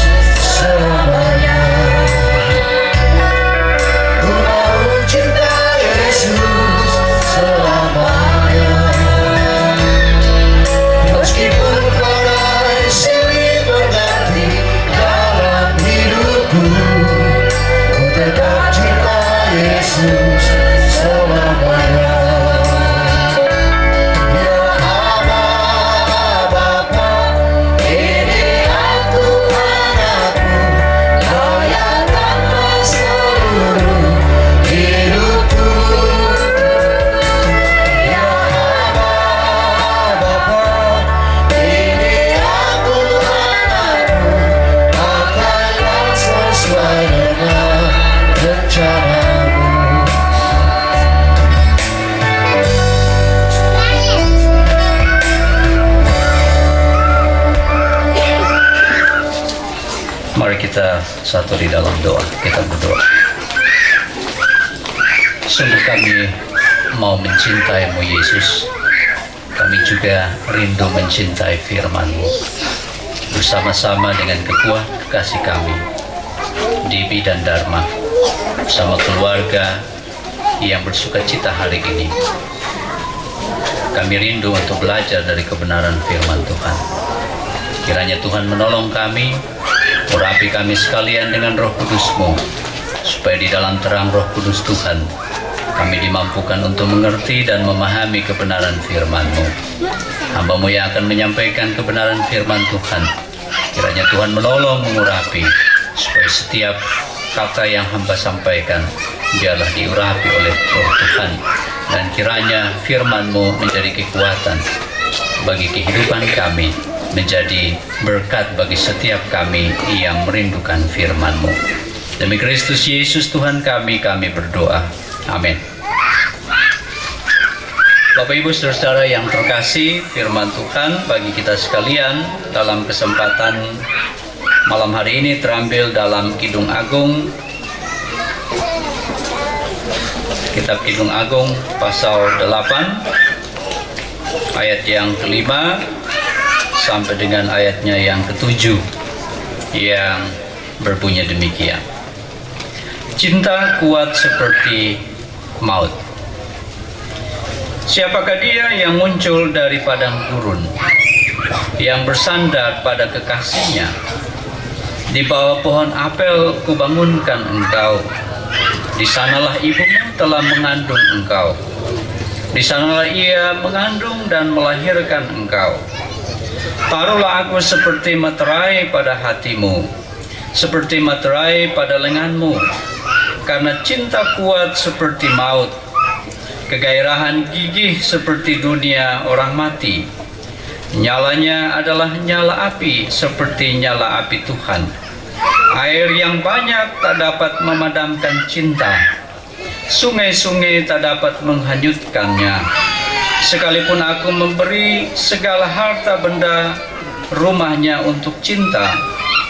Speaker 7: Mari kita satu di dalam doa. Kita berdoa. Sungguh kami mau mencintai-Mu Yesus. Kami juga rindu mencintai firman-Mu. Bersama-sama dengan kekuatan kasih kami, Dibi dan Dharma, bersama keluarga yang bersuka cita hari ini. Kami rindu untuk belajar dari kebenaran firman Tuhan. Kiranya Tuhan menolong kami, urapi kami sekalian dengan Roh Kudus-Mu, supaya di dalam terang Roh Kudus Tuhan kami dimampukan untuk mengerti dan memahami kebenaran firman-Mu. Hamba-Mu yang akan menyampaikan kebenaran firman Tuhan, kiranya Tuhan menolong mengurapi, supaya setiap kata yang hamba sampaikan biarlah diurapi oleh Roh Tuhan, dan kiranya firman-Mu menjadi kekuatan bagi kehidupan kami, menjadi berkat bagi setiap kami yang merindukan firman-Mu. Demi Kristus Yesus Tuhan kami berdoa. Amin. Bapak Ibu Saudara yang terkasih, firman Tuhan bagi kita sekalian dalam kesempatan malam hari ini terambil dalam Kidung Agung, Kitab Kidung Agung pasal 8 ayat yang kelima sampai dengan ayatnya yang ketujuh, yang berbunyi demikian. Cinta kuat seperti maut. Siapakah dia yang muncul dari padang gurun, yang bersandar pada kekasihnya? Di bawah pohon apel kubangunkan engkau. Di sanalah ibumu telah mengandung engkau. Di sanalah ia mengandung dan melahirkan engkau. Taruhlah aku seperti materai pada hatimu, seperti materai pada lenganmu, karena cinta kuat seperti maut, kegairahan gigih seperti dunia orang mati. Nyalanya adalah nyala api seperti nyala api Tuhan. Air yang banyak tak dapat memadamkan cinta. Sungai-sungai tak dapat menghanyutkannya. Sekalipun aku memberi segala harta benda rumahnya untuk cinta,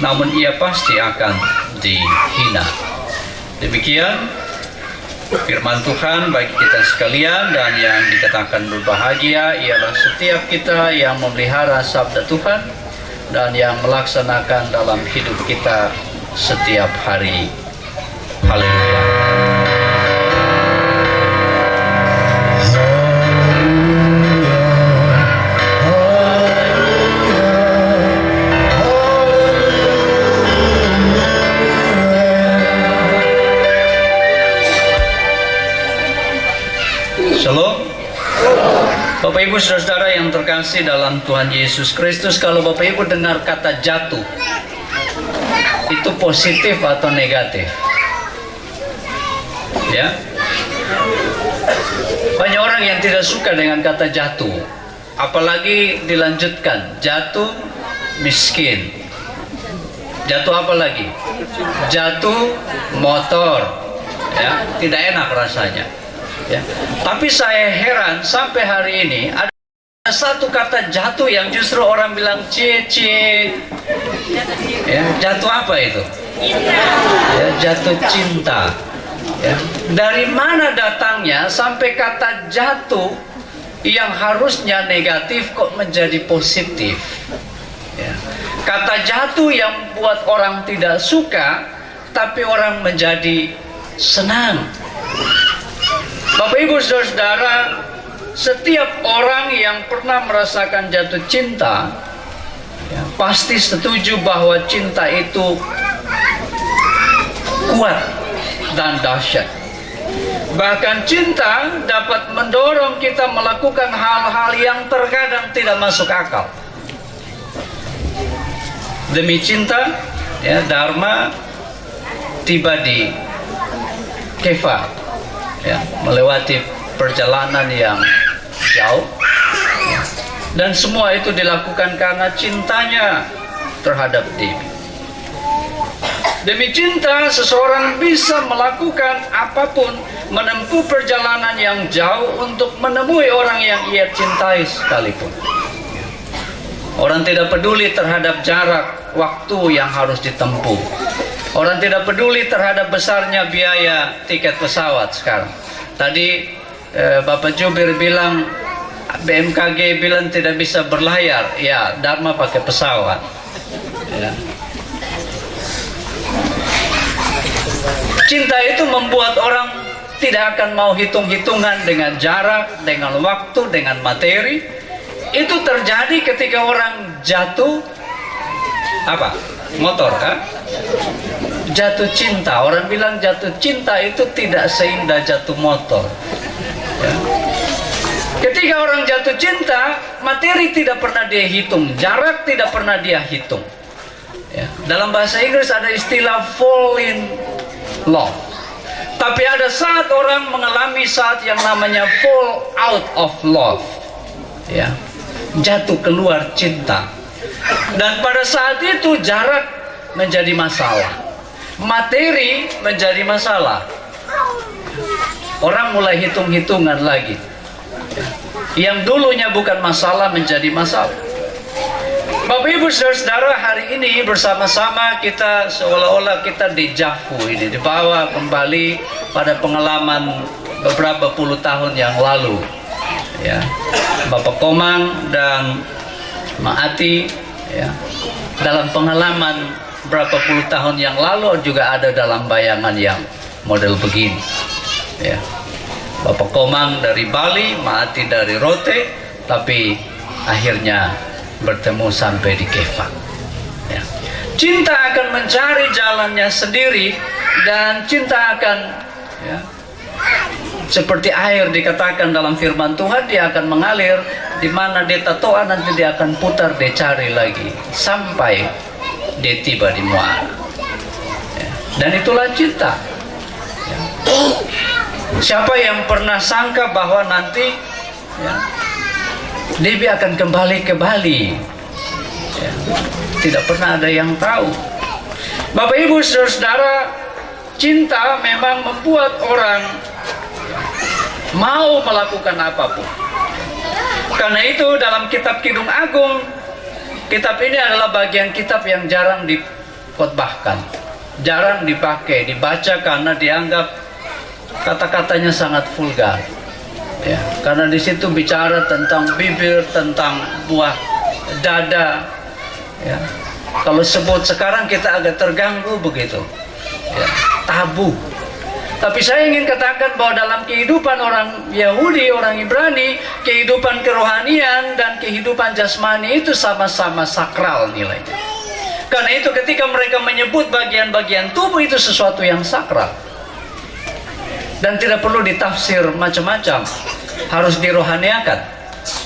Speaker 7: namun ia pasti akan dihina. Demikian firman Tuhan bagi kita sekalian, dan yang dikatakan berbahagia ialah setiap kita yang memelihara sabda Tuhan dan yang melaksanakan dalam hidup kita setiap hari. Haleluya. Shalom. Bapak Ibu Saudara yang terkasih dalam Tuhan Yesus Kristus, kalau Bapak Ibu dengar kata jatuh, itu positif atau negatif? Ya. Banyak orang yang tidak suka dengan kata jatuh, apalagi dilanjutkan jatuh miskin. Jatuh apa lagi? Jatuh motor. Ya, tidak enak rasanya. Ya. Tapi saya heran sampai hari ini ada satu kata jatuh yang justru orang bilang cie. Ya, jatuh apa itu? Ya, jatuh cinta. Ya. Dari mana datangnya sampai kata jatuh yang harusnya negatif kok menjadi positif? Ya. Kata jatuh yang buat orang tidak suka, tapi orang menjadi senang. Bapak Ibu Saudara, setiap orang yang pernah merasakan jatuh cinta, ya, pasti setuju bahwa cinta itu kuat dan dahsyat. Bahkan cinta dapat mendorong kita melakukan hal-hal yang terkadang tidak masuk akal. Demi cinta, ya, Dharma tiba di Keva, ya, melewati perjalanan yang jauh, ya, dan semua itu dilakukan karena cintanya terhadap Dewi. Demi cinta, seseorang bisa melakukan apapun, menempuh perjalanan yang jauh untuk menemui orang yang ia cintai sekalipun. Orang tidak peduli terhadap jarak waktu yang harus ditempuh. Orang tidak peduli terhadap besarnya biaya tiket pesawat sekarang. Tadi Bapak Jubir bilang, BMKG bilang tidak bisa berlayar. Ya, Dharma pakai pesawat. Ya. Cinta itu membuat orang tidak akan mau hitung-hitungan dengan jarak, dengan waktu, dengan materi. Itu terjadi ketika orang jatuh apa? Motor kan? Jatuh cinta. Orang bilang jatuh cinta itu tidak seindah jatuh motor. Ya. Ketika orang jatuh cinta, materi tidak pernah dia hitung, jarak tidak pernah dia hitung. Ya. Dalam bahasa Inggris ada istilah fall in love. Tapi ada saat orang mengalami saat yang namanya fall out of love. Ya. Jatuh keluar cinta. Dan pada saat itu jarak menjadi masalah, materi menjadi masalah. Orang mulai hitung-hitungan lagi. Yang dulunya bukan masalah menjadi masalah. Bapak Ibu Saudara, hari ini bersama-sama kita seolah-olah kita dejavu ini, dibawa kembali pada pengalaman beberapa puluh tahun yang lalu. Ya, Bapak Komang dan Mak Ati, ya, dalam pengalaman berapa puluh tahun yang lalu juga ada dalam bayangan yang model begini. Ya, Bapak Komang dari Bali, Mak Ati dari Rote, tapi akhirnya bertemu sampai di Kefang. Ya. Cinta akan mencari jalannya sendiri, dan cinta akan, ya, seperti air dikatakan dalam firman Tuhan, dia akan mengalir di mana dia tatoan, nanti dia akan putar, dia cari lagi sampai dia tiba di muara. Ya. Dan itulah cinta. Ya. Siapa yang pernah sangka bahwa nanti, ya, Debbie akan kembali ke Bali? Ya. Tidak pernah ada yang tahu. Bapak Ibu Saudara, cinta memang membuat orang mau melakukan apapun. Karena itu dalam kitab Kidung Agung, kitab ini adalah bagian kitab yang jarang dikhotbahkan, jarang dipakai, dibaca karena dianggap kata-katanya sangat vulgar. Ya, karena di situ bicara tentang bibir, tentang buah dada. Ya. Kalau sebut sekarang kita agak terganggu begitu. Ya, tabu. Tapi saya ingin katakan bahwa dalam kehidupan orang Yahudi, orang Ibrani, kehidupan kerohanian dan kehidupan jasmani itu sama-sama sakral nilainya. Karena itu ketika mereka menyebut bagian-bagian tubuh itu sesuatu yang sakral. Dan tidak perlu ditafsir macam-macam, harus dirohaniakan.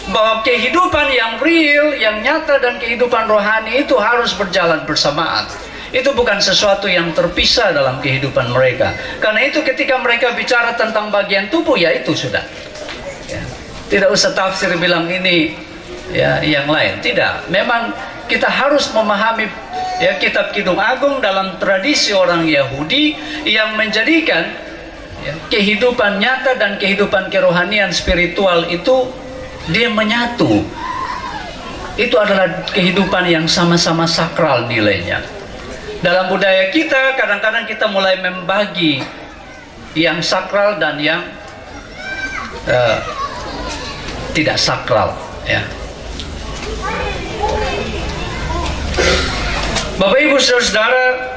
Speaker 7: Bahwa kehidupan yang real, yang nyata, dan kehidupan rohani itu harus berjalan bersamaan. Itu bukan sesuatu yang terpisah dalam kehidupan mereka. Karena itu ketika mereka bicara tentang bagian tubuh, ya itu sudah. Ya. Tidak usah tafsir bilang ini, ya, yang lain. Tidak. Memang kita harus memahami, ya, kitab Kidung Agung dalam tradisi orang Yahudi yang menjadikan, ya, kehidupan nyata dan kehidupan kerohanian spiritual itu dia menyatu. Itu adalah kehidupan yang sama-sama sakral nilainya. Dalam budaya kita, kadang-kadang kita mulai membagi yang sakral dan yang tidak sakral. Ya. Bapak Ibu Saudara,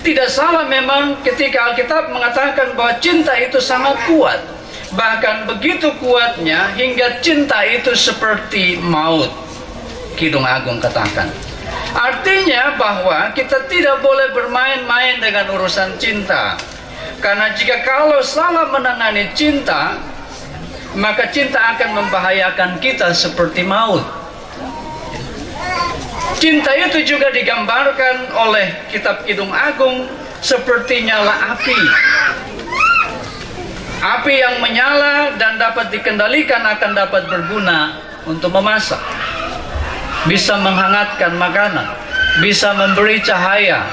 Speaker 7: tidak salah memang ketika Alkitab mengatakan bahwa cinta itu sangat kuat. Bahkan begitu kuatnya hingga cinta itu seperti maut. Kidung Agung katakan. Artinya bahwa kita tidak boleh bermain-main dengan urusan cinta. Karena jika kalau salah menangani cinta, maka cinta akan membahayakan kita seperti maut. Cinta itu juga digambarkan oleh kitab Kidung Agung seperti nyala api. Api yang menyala dan dapat dikendalikan akan dapat berguna untuk memasak. Bisa menghangatkan makanan, bisa memberi cahaya.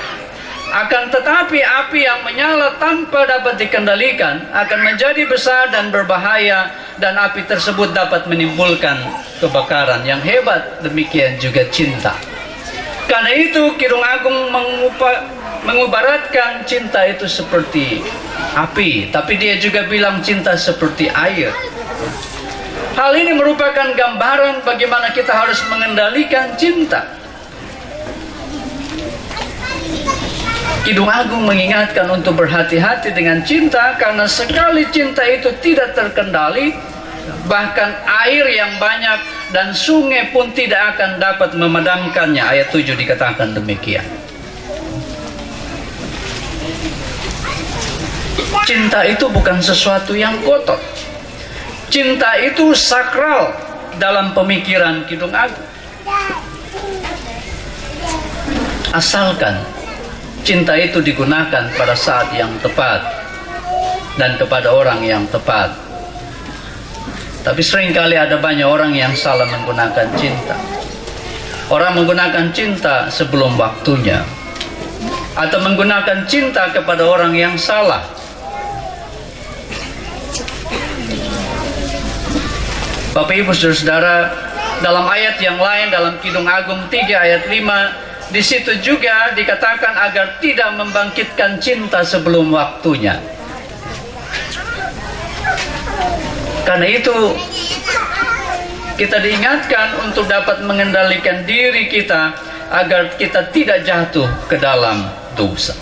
Speaker 7: Akan tetapi api yang menyala tanpa dapat dikendalikan akan menjadi besar dan berbahaya dan api tersebut dapat menimbulkan kebakaran yang hebat. Demikian juga cinta. Karena itu Kidung Agung mengubaratkan cinta itu seperti api, tapi dia juga bilang cinta seperti air. Hal ini merupakan gambaran bagaimana kita harus mengendalikan cinta. Kidung Agung mengingatkan untuk berhati-hati dengan cinta, karena sekali cinta itu tidak terkendali, bahkan air yang banyak dan sungai pun tidak akan dapat memadamkannya. Ayat 7 dikatakan demikian. Cinta itu bukan sesuatu yang kotor. Cinta itu sakral dalam pemikiran Kidung Agung. Asalkan cinta itu digunakan pada saat yang tepat dan kepada orang yang tepat. Tapi seringkali ada banyak orang yang salah menggunakan cinta. Orang menggunakan cinta sebelum waktunya, atau menggunakan cinta kepada orang yang salah. Bapak Ibu Saudara, dalam ayat yang lain, dalam Kidung Agung 3 ayat 5, di situ juga dikatakan agar tidak membangkitkan cinta sebelum waktunya. Karena itu kita diingatkan untuk dapat mengendalikan diri kita agar kita tidak jatuh ke dalam dosa.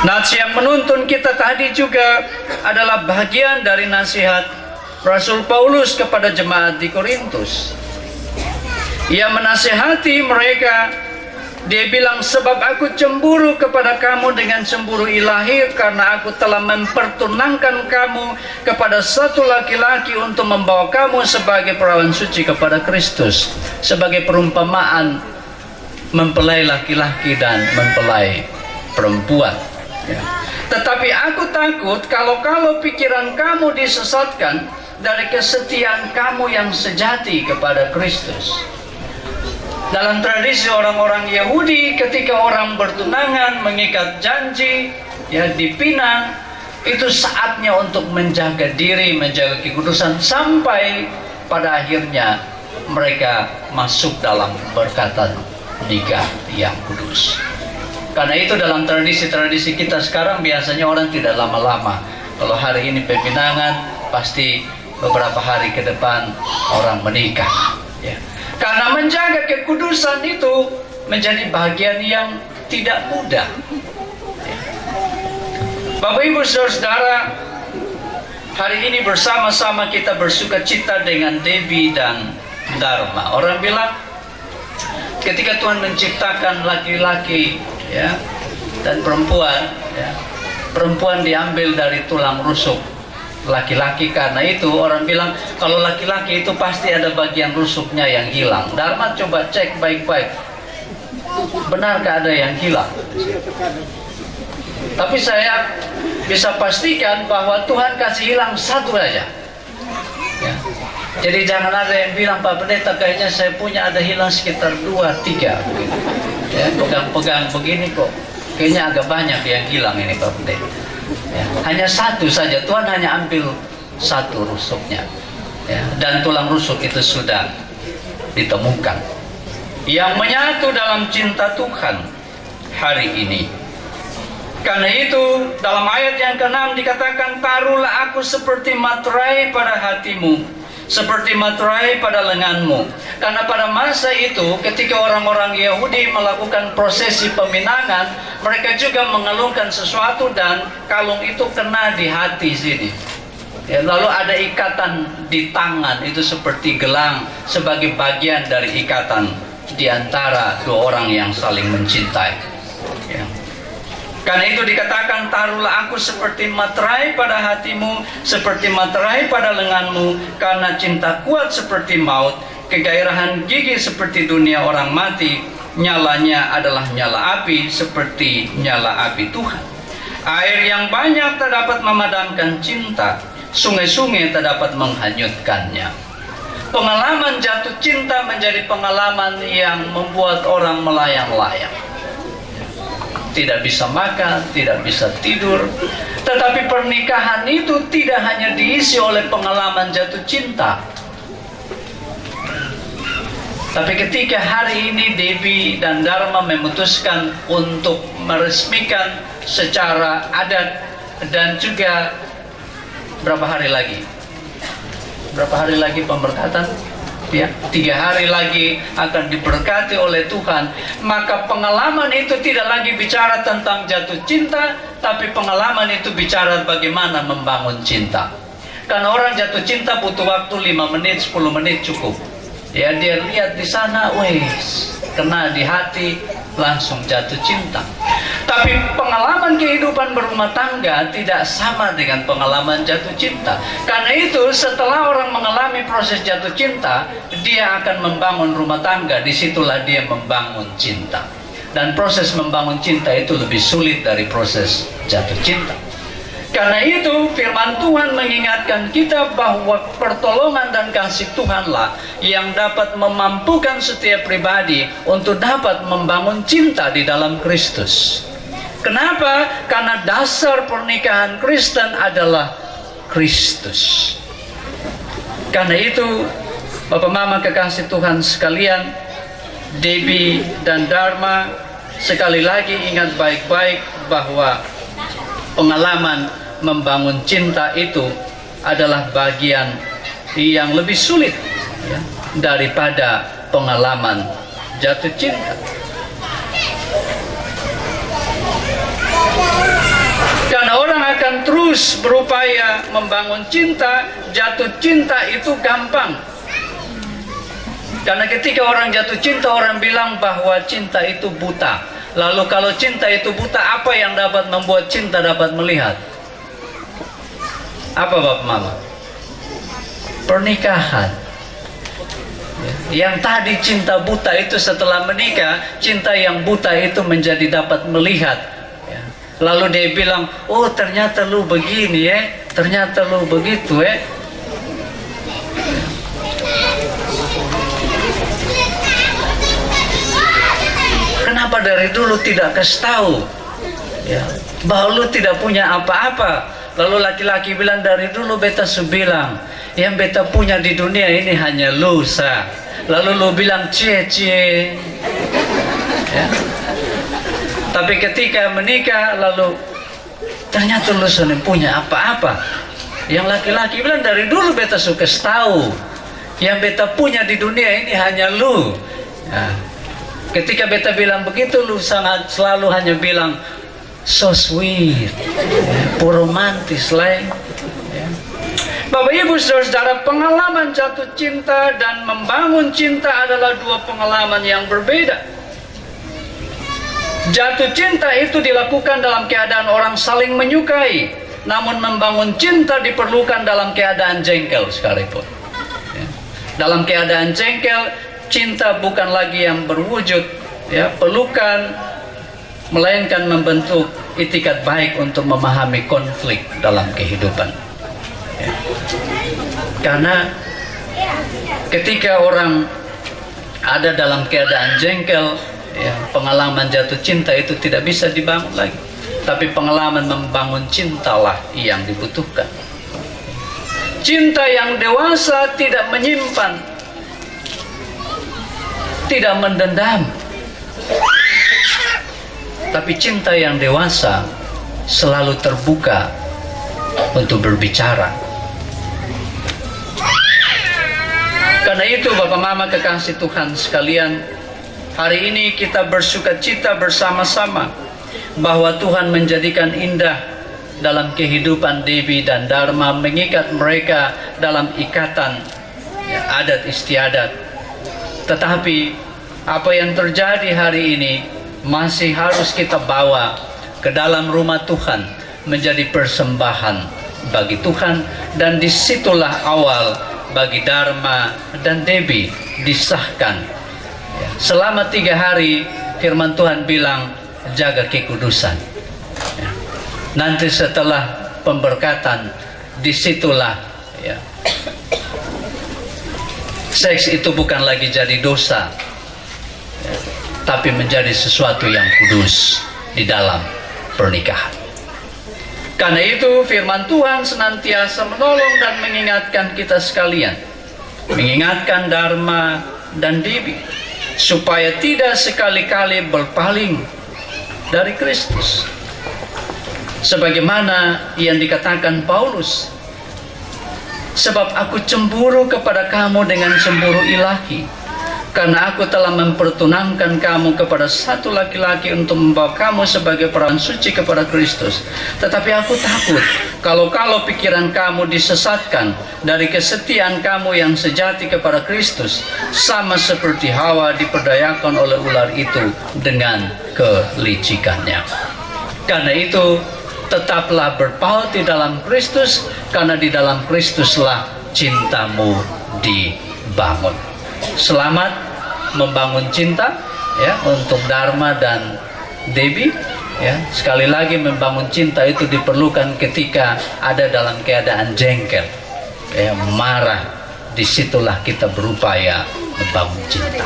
Speaker 7: Nats yang menuntun kita tadi juga adalah bagian dari nasihat Rasul Paulus kepada jemaat di Korintus. Ia menasihati mereka. Dia bilang, sebab aku cemburu kepada kamu dengan cemburu ilahi, karena aku telah mempertunangkan kamu kepada satu laki-laki untuk membawa kamu sebagai perawan suci kepada Kristus, sebagai perumpamaan mempelai laki-laki dan mempelai perempuan. Tetapi aku takut kalau pikiran kamu disesatkan dari kesetiaan kamu yang sejati kepada Kristus. Dalam tradisi orang-orang Yahudi, ketika orang bertunangan, mengikat janji, dipinang, itu saatnya untuk menjaga diri, menjaga kekudusan, sampai pada akhirnya mereka masuk dalam berkatan nikah yang kudus. Karena itu dalam tradisi-tradisi kita sekarang biasanya orang tidak lama-lama. Kalau hari ini pepinangan, pasti beberapa hari ke depan orang menikah. Karena menjaga kekudusan itu menjadi bagian yang tidak mudah. Bapak Ibu Saudara, hari ini bersama-sama kita bersukacita dengan Devi dan Dharma. Orang bilang ketika Tuhan menciptakan laki-laki dan perempuan, perempuan diambil dari tulang rusuk laki-laki. Karena itu orang bilang kalau laki-laki itu pasti ada bagian rusuknya yang hilang. Dharma coba cek baik-baik, benarkah ada yang hilang? Tapi saya bisa pastikan bahwa Tuhan kasih hilang satu aja. Jadi jangan ada yang bilang, Pak Pendeta kayaknya saya punya ada hilang sekitar 2-3. Pegang-pegang begini kok kayaknya agak banyak yang hilang ini Pak Pendeta. Hanya satu saja, Tuhan hanya ambil satu rusuknya, dan tulang rusuk itu sudah ditemukan yang menyatu dalam cinta Tuhan hari ini. Karena itu dalam ayat yang ke-6 dikatakan, taruhlah aku seperti materai pada hatimu, seperti materai pada lenganmu. Karena pada masa itu ketika orang-orang Yahudi melakukan prosesi peminangan, mereka juga mengalungkan sesuatu dan kalung itu kena di hati sini. Lalu ada ikatan di tangan, itu seperti gelang sebagai bagian dari ikatan di antara dua orang yang saling mencintai. Karena itu dikatakan, taruhlah aku seperti materai pada hatimu, seperti materai pada lenganmu, karena cinta kuat seperti maut, kegairahan gigi seperti dunia orang mati, nyalanya adalah nyala api seperti nyala api Tuhan. Air yang banyak tak dapat memadamkan cinta, sungai-sungai tak dapat menghanyutkannya. Pengalaman jatuh cinta menjadi pengalaman yang membuat orang melayang-layang. tidak bisa makan, tidak bisa tidur. Tetapi pernikahan itu tidak hanya diisi oleh pengalaman jatuh cinta. Tapi ketika hari ini Debbie dan Dharma memutuskan untuk meresmikan secara adat, dan juga berapa hari lagi pemberkatan? Ya, 3 hari lagi akan diberkati oleh Tuhan. Maka pengalaman itu tidak lagi bicara tentang jatuh cinta, tapi pengalaman itu bicara bagaimana membangun cinta. Karena orang jatuh cinta butuh waktu 5 menit, 10 menit cukup. Ya, dia lihat di sana, wes, kena di hati, langsung jatuh cinta. Tapi pengalaman kehidupan berumah tangga tidak sama dengan pengalaman jatuh cinta. Karena itu setelah orang mengalami proses jatuh cinta, dia akan membangun rumah tangga. Disitulah dia membangun cinta. Dan proses membangun cinta itu lebih sulit dari proses jatuh cinta. Karena itu firman Tuhan mengingatkan kita bahwa pertolongan dan kasih Tuhanlah yang dapat memampukan setiap pribadi untuk dapat membangun cinta di dalam Kristus. Kenapa? Karena dasar pernikahan Kristen adalah Kristus. Karena itu Bapak Mama kekasih Tuhan sekalian, Debbie dan Dharma, sekali lagi ingat baik-baik bahwa pengalaman membangun cinta itu adalah bagian yang lebih sulit, ya, daripada pengalaman jatuh cinta. Karena orang akan terus berupaya membangun cinta, jatuh cinta itu gampang. Karena ketika orang jatuh cinta, orang bilang bahwa cinta itu buta. Lalu kalau cinta itu buta, apa yang dapat membuat cinta dapat melihat? Apa Bapak Mama? Pernikahan. Yang tadi cinta buta itu setelah menikah, cinta yang buta itu menjadi dapat melihat. Lalu dia bilang, oh ternyata lu begini ya, ternyata lu begitu ya. Kenapa dari dulu tidak kasih tahu, ya, bahwa lu tidak punya apa-apa? Lalu laki-laki bilang, dari dulu beta bilang, yang beta punya di dunia ini hanya lusa. Lalu lu bilang cie-cie, ya. Tapi ketika menikah, lalu ternyata lu sudah punya apa-apa. Yang laki-laki bilang, dari dulu beta suka tahu, yang beta punya di dunia ini hanya lu, ya. Ketika beta bilang begitu, lu sangat selalu hanya bilang so sweet, ya, romantis lah. Ya. Bapak Ibu Saudara, pengalaman jatuh cinta dan membangun cinta adalah dua pengalaman yang berbeda. Jatuh cinta itu dilakukan dalam keadaan orang saling menyukai, namun membangun cinta diperlukan dalam keadaan jengkel sekalipun. Ya. Dalam keadaan jengkel, cinta bukan lagi yang berwujud, ya, pelukan, melainkan membentuk itikat baik untuk memahami konflik dalam kehidupan. Ya. Karena ketika orang ada dalam keadaan jengkel, ya, pengalaman jatuh cinta itu tidak bisa dibangun lagi. Tapi pengalaman membangun cintalah yang dibutuhkan. Cinta yang dewasa tidak menyimpan, tidak mendendam. Tapi cinta yang dewasa selalu terbuka untuk berbicara. Karena itu Bapak Mama kekasih Tuhan sekalian, hari ini kita bersukacita bersama-sama bahwa Tuhan menjadikan indah dalam kehidupan Debbie dan Dharma, mengikat mereka dalam ikatan, ya, adat istiadat. Tetapi apa yang terjadi hari ini masih harus kita bawa ke dalam rumah Tuhan menjadi persembahan bagi Tuhan, dan disitulah awal bagi Dharma dan Debbie disahkan. Selama 3 hari firman Tuhan bilang jaga kekudusan. Nanti setelah pemberkatan disitulah, ya, seks itu bukan lagi jadi dosa, ya, tapi menjadi sesuatu yang kudus. di dalam pernikahan. Karena itu firman Tuhan senantiasa menolong dan mengingatkan kita sekalian, mengingatkan Dharma dan Debi, supaya tidak sekali-kali berpaling dari Kristus. Sebagaimana yang dikatakan Paulus, sebab aku cemburu kepada kamu dengan cemburu ilahi, karena aku telah mempertunangkan kamu kepada satu laki-laki untuk membawa kamu sebagai perawan suci kepada Kristus. Tetapi aku takut kalau pikiran kamu disesatkan dari kesetiaan kamu yang sejati kepada Kristus, sama seperti Hawa diperdayakan oleh ular itu dengan kelicikannya. Karena itu tetaplah berpaut di dalam Kristus, karena di dalam Kristuslah cintamu dibangun. Selamat membangun cinta ya untuk Dharma dan Debi ya. Sekali lagi, membangun cinta itu diperlukan ketika ada dalam keadaan jengkel ya, marah. Disitulah kita berupaya membangun cinta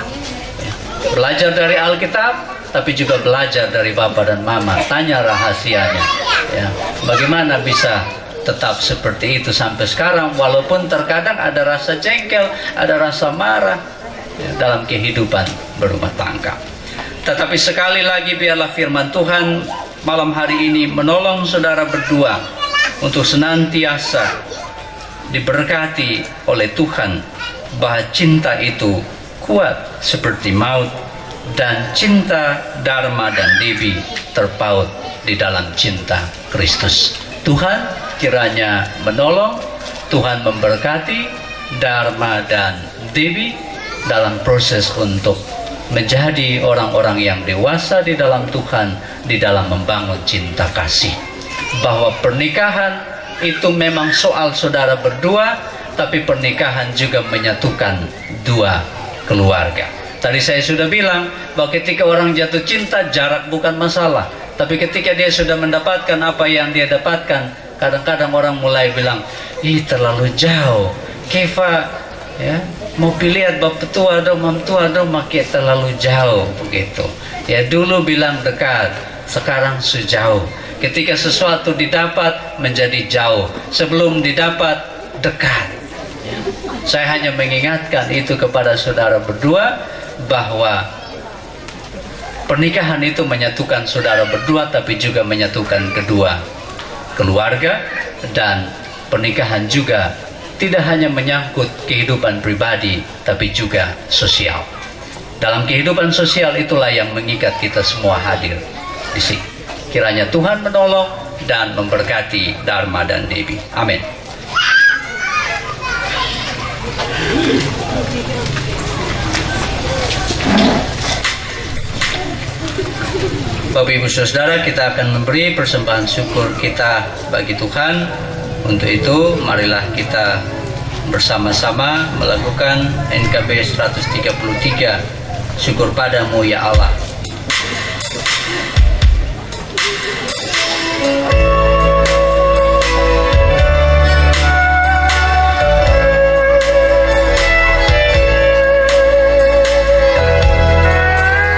Speaker 7: ya. Belajar dari Alkitab, tapi juga belajar dari Bapa dan Mama. Tanya rahasianya ya, bagaimana bisa tetap seperti itu sampai sekarang, walaupun terkadang ada rasa jengkel, ada rasa marah ya, dalam kehidupan berumah tangga. Tetapi sekali lagi, biarlah firman Tuhan malam hari ini menolong saudara berdua untuk senantiasa diberkati oleh Tuhan, bahwa cinta itu kuat seperti maut, dan cinta Dharma dan Debi terpaut di dalam cinta Kristus. Tuhan kiranya menolong, Tuhan memberkati Dharma dan Debi dalam proses untuk menjadi orang-orang yang dewasa di dalam Tuhan, di dalam membangun cinta kasih. Bahwa pernikahan itu memang soal saudara berdua, tapi pernikahan juga menyatukan dua keluarga. Tadi saya sudah bilang bahwa ketika orang jatuh cinta, jarak bukan masalah. Tapi ketika dia sudah mendapatkan apa yang dia dapatkan, kadang-kadang orang mulai bilang, ih terlalu jauh. Keva ya, mau lihat bapak tua dong, mam tua dong, makin terlalu jauh begitu. Ya dulu bilang dekat, sekarang sejauh. Ketika sesuatu didapat menjadi jauh, sebelum didapat dekat. Saya hanya mengingatkan itu kepada saudara berdua, bahwa pernikahan itu menyatukan saudara berdua, tapi juga menyatukan kedua keluarga. Dan pernikahan juga tidak hanya menyangkut kehidupan pribadi, tapi juga sosial. Dalam kehidupan sosial itulah yang mengikat kita semua hadir di sini. Kiranya Tuhan menolong dan memberkati Dharma dan Debi. Amin. Bapak Ibu Saudara, kita akan memberi persembahan syukur kita bagi Tuhan. Untuk itu, marilah kita bersama-sama melakukan NKB 133, syukur padamu ya Allah.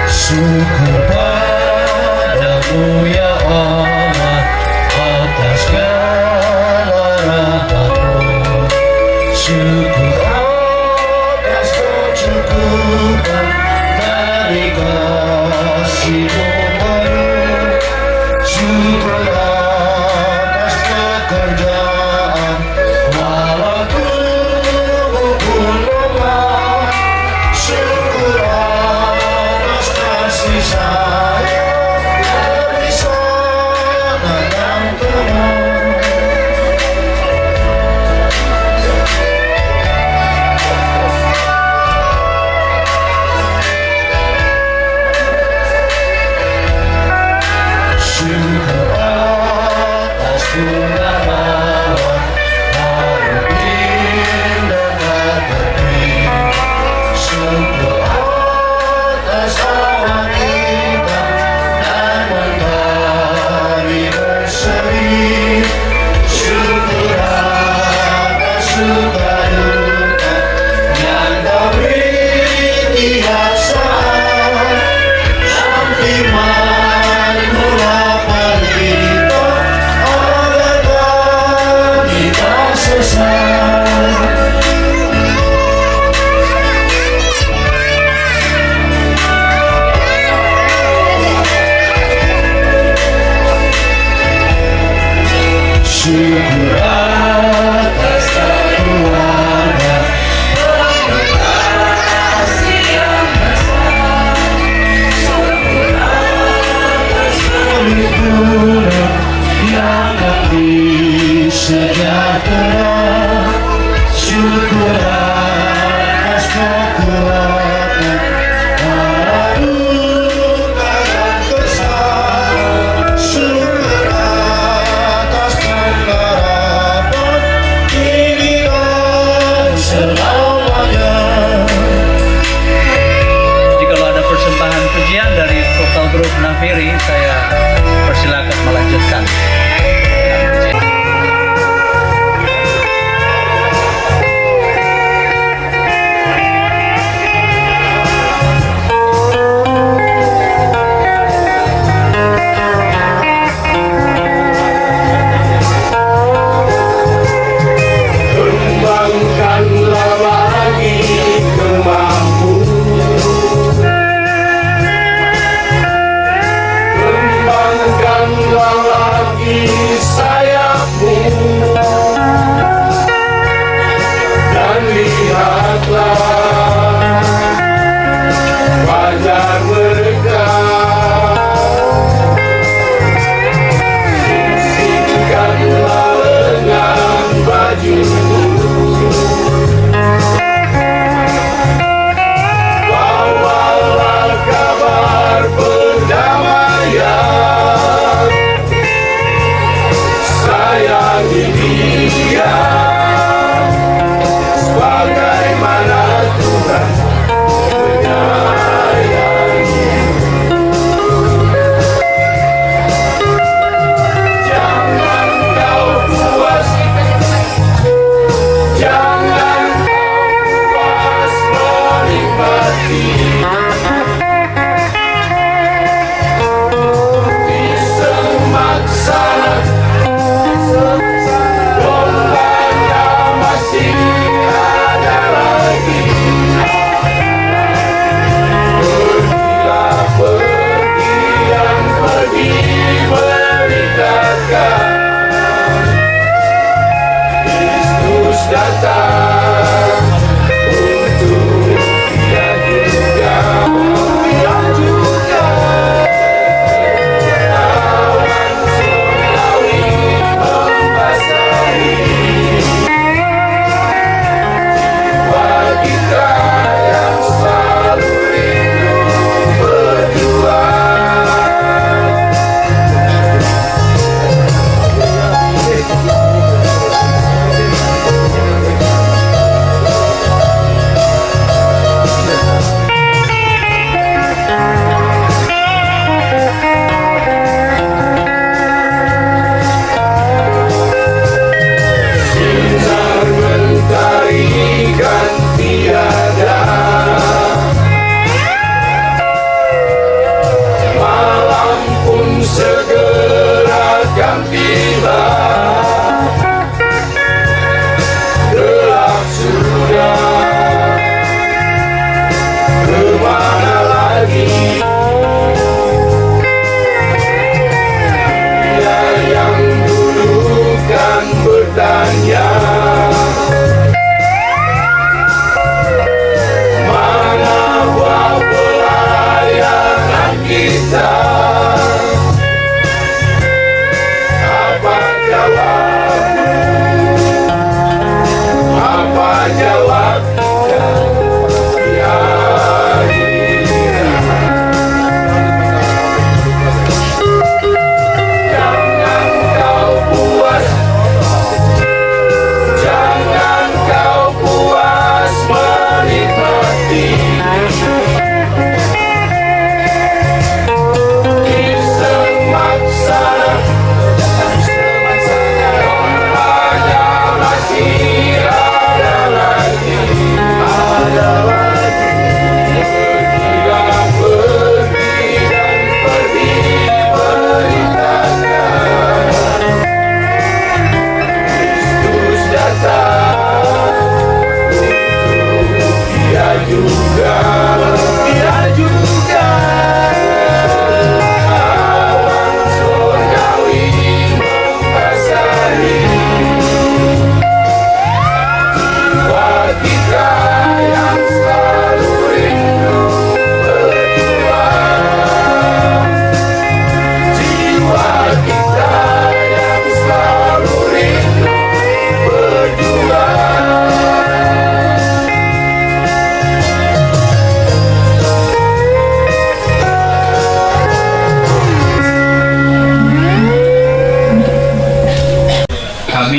Speaker 9: Syukur padamu ya Allah atas segala rahmat-Mu. Syukur atas kecukupan dari kasih-Mu baru. Syukur atas pekerjaan walau tubuh pun lemah. Syukur atas kasih sayang dari sana yang tenang.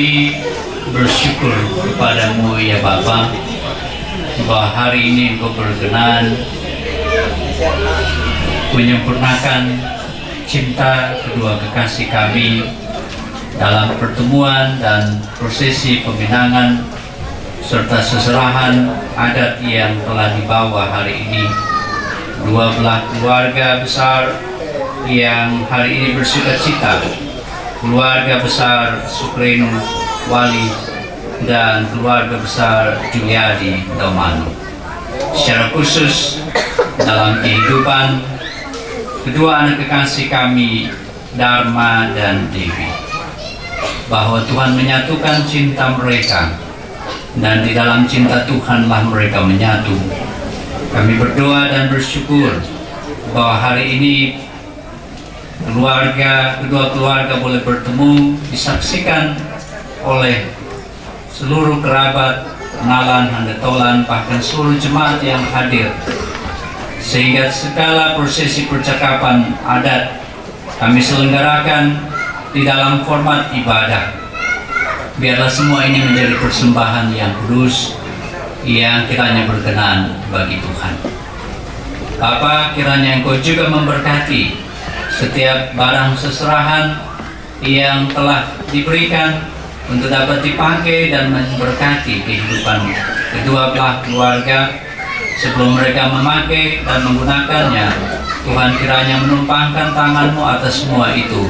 Speaker 7: Kami bersyukur kepadamu ya Bapa, bahwa hari ini Engkau berkenan menyempurnakan cinta kedua kekasih kami dalam pertemuan dan prosesi peminangan serta seserahan adat yang telah dibawa hari ini. Dua belah keluarga besar yang hari ini bersukacita, keluarga besar Sukreno Walis dan keluarga besar Juliadi Daumanu. Secara khusus dalam kehidupan kedua anak kekasih kami, Dharma dan Dewi, bahwa Tuhan menyatukan cinta mereka, dan di dalam cinta Tuhanlah mereka menyatu. Kami berdoa dan bersyukur bahwa hari ini kedua keluarga boleh bertemu, disaksikan oleh seluruh kerabat, kenalan, handetolan, bahkan seluruh jemaat yang hadir, sehingga segala prosesi percakapan adat kami selenggarakan di dalam format ibadah. Biarlah semua ini menjadi persembahan yang kudus yang kiranya berkenan bagi Tuhan. Bapa, kiranya Engkau juga memberkati setiap barang seserahan yang telah diberikan untuk dapat dipakai dan memberkati kehidupan kedua belah keluarga. Sebelum mereka memakai dan menggunakannya, Tuhan kiranya menumpangkan tangan-Mu atas semua itu,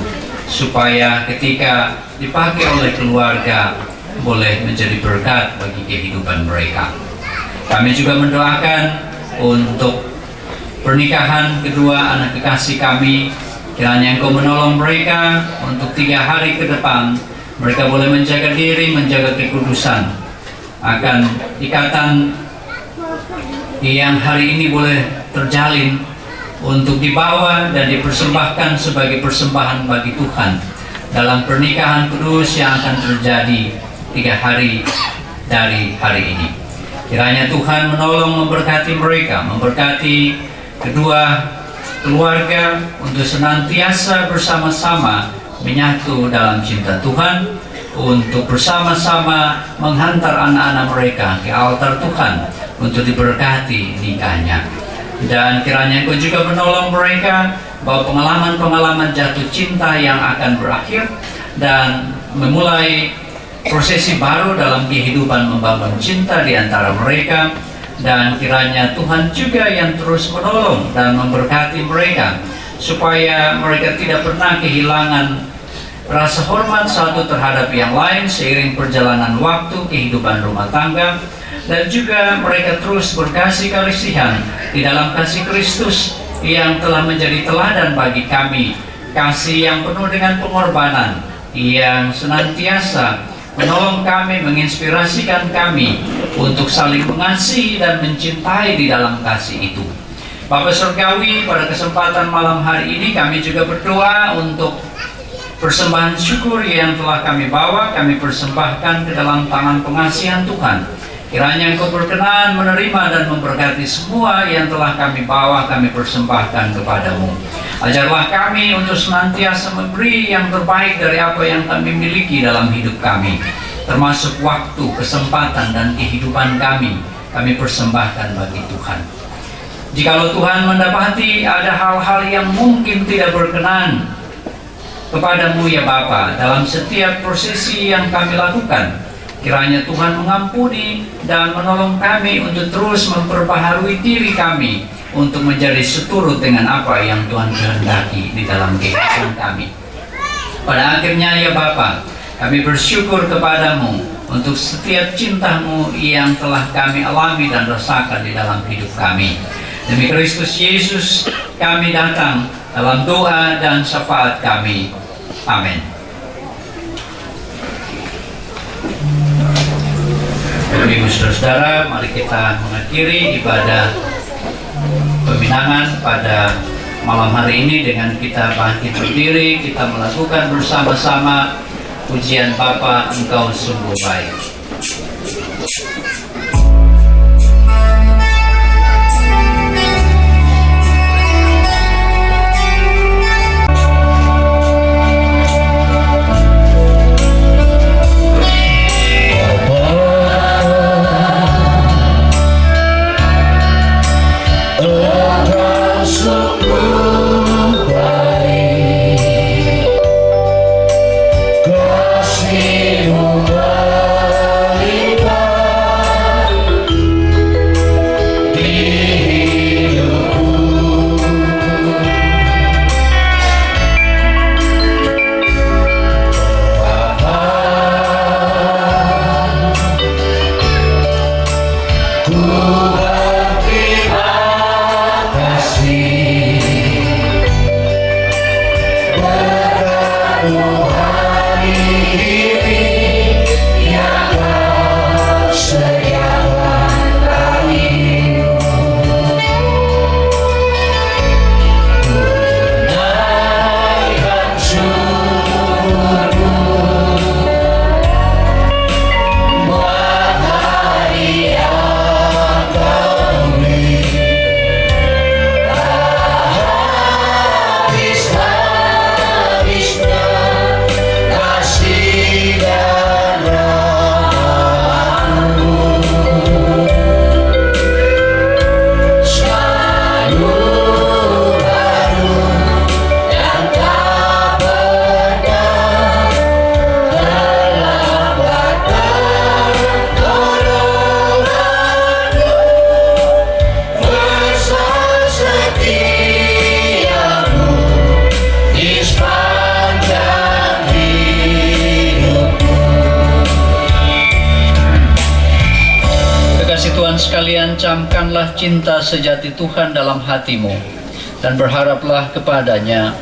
Speaker 7: supaya ketika dipakai oleh keluarga boleh menjadi berkat bagi kehidupan mereka. Kami juga mendoakan untuk pernikahan kedua anak kekasih kami. Kiranya Engkau menolong mereka untuk 3 hari ke depan mereka boleh menjaga diri, menjaga kekudusan, akan ikatan yang hari ini boleh terjalin untuk dibawa dan dipersembahkan sebagai persembahan bagi Tuhan dalam pernikahan kudus yang akan terjadi 3 hari dari hari ini. Kiranya Tuhan menolong, memberkati mereka, memberkati kedua keluarga untuk senantiasa bersama-sama menyatu dalam cinta Tuhan, untuk bersama-sama menghantar anak-anak mereka ke altar Tuhan untuk diberkati nikahnya. Dan kiranya Engkau juga menolong mereka bahwa pengalaman-pengalaman jatuh cinta yang akan berakhir dan memulai prosesi baru dalam kehidupan membangun cinta di antara mereka. Dan kiranya Tuhan juga yang terus menolong dan memberkati mereka, supaya mereka tidak pernah kehilangan rasa hormat satu terhadap yang lain seiring perjalanan waktu kehidupan rumah tangga. Dan juga mereka terus berkasih-kasihan di dalam kasih Kristus yang telah menjadi teladan bagi kami, kasih yang penuh dengan pengorbanan, yang senantiasa menolong kami, menginspirasikan kami untuk saling mengasihi dan mencintai di dalam kasih itu. Bapa Surgawi, pada kesempatan malam hari ini kami juga berdoa untuk persembahan syukur yang telah kami bawa, kami persembahkan ke dalam tangan pengasihan Tuhan. Kiranya Engkau berkenan menerima dan memberkati semua yang telah kami bawa, kami persembahkan kepadamu. Ajarlah kami untuk senantiasa memberi yang terbaik dari apa yang kami miliki dalam hidup kami, termasuk waktu, kesempatan, dan kehidupan kami persembahkan bagi Tuhan. Jikalau Tuhan mendapati ada hal-hal yang mungkin tidak berkenan kepadamu ya Bapa dalam setiap prosesi yang kami lakukan, kiranya Tuhan mengampuni dan menolong kami untuk terus memperbaharui diri kami untuk menjadi seturut dengan apa yang Tuhan kehendaki di dalam kehidupan kami. Pada akhirnya ya Bapa, kami bersyukur kepadamu untuk setiap cinta-Mu yang telah kami alami dan rasakan di dalam hidup kami. Demi Kristus Yesus kami datang dalam doa dan syafaat kami. Amin. Ibu saudara, mari kita mengakhiri ibadah peminangan pada malam hari ini dengan kita bangkit berdiri, kita melakukan bersama-sama pujian Bapa, Engkau sungguh baik. sekalian, camkanlah cinta sejati Tuhan dalam hatimu dan berharaplah kepadanya.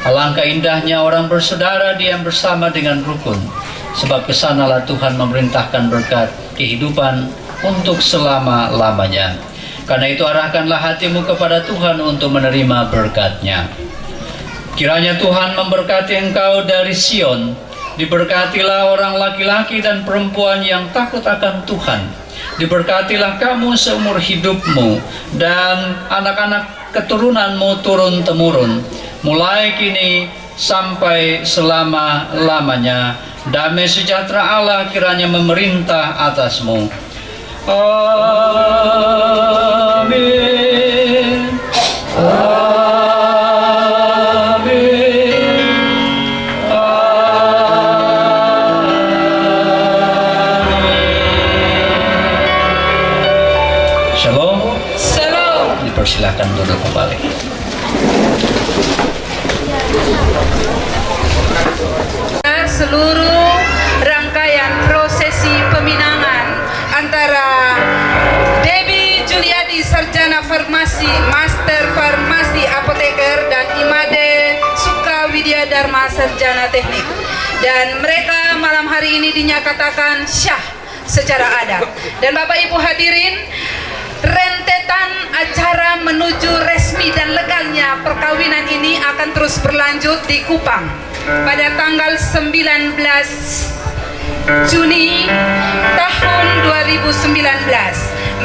Speaker 7: Alangkah indahnya orang bersaudara diam bersama dengan rukun, sebab kesanalah Tuhan memerintahkan berkat kehidupan untuk selama-lamanya. Karena itu arahkanlah hatimu kepada Tuhan untuk menerima berkat-Nya. Kiranya Tuhan memberkati engkau dari Sion. Diberkatilah orang laki-laki dan perempuan yang takut akan Tuhan. Diberkatilah kamu seumur hidupmu dan anak-anak keturunanmu turun-temurun, mulai kini sampai selama-lamanya. Damai sejahtera Allah kiranya memerintah atasmu. Amin. Silakan duduk kembali.
Speaker 3: Seluruh rangkaian prosesi peminangan antara Debbie Juliadi, sarjana farmasi, master farmasi apoteker, dan Imade Suka Widya Dharma, sarjana teknik, dan mereka malam hari ini dinyatakan syah secara adat. Dan Bapak Ibu hadirin, rentetan acara menuju resmi dan legalnya perkawinan ini akan terus berlanjut di Kupang pada tanggal 19 Juni tahun 2019.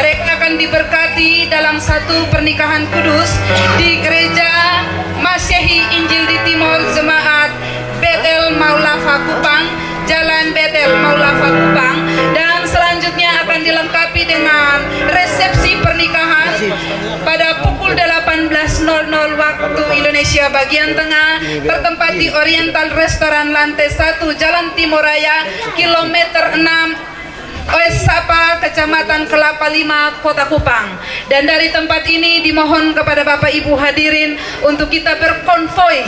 Speaker 3: Mereka akan diberkati dalam satu pernikahan kudus di Gereja Masyehi Injil di Timur Jemaat Betel Maulafa Kupang, Jalan Betel Maulafa Kupang, dan selanjutnya akan dilengkapi dengan resepsi pernikahan pada pukul 18.00 waktu Indonesia bagian tengah, bertempat di Oriental Restoran lantai 1 Jalan Timuraya, kilometer 6 Oesapa, Kecamatan Kelapa Lima, Kota Kupang. Dan dari tempat ini dimohon kepada Bapak Ibu hadirin untuk kita berkonvoi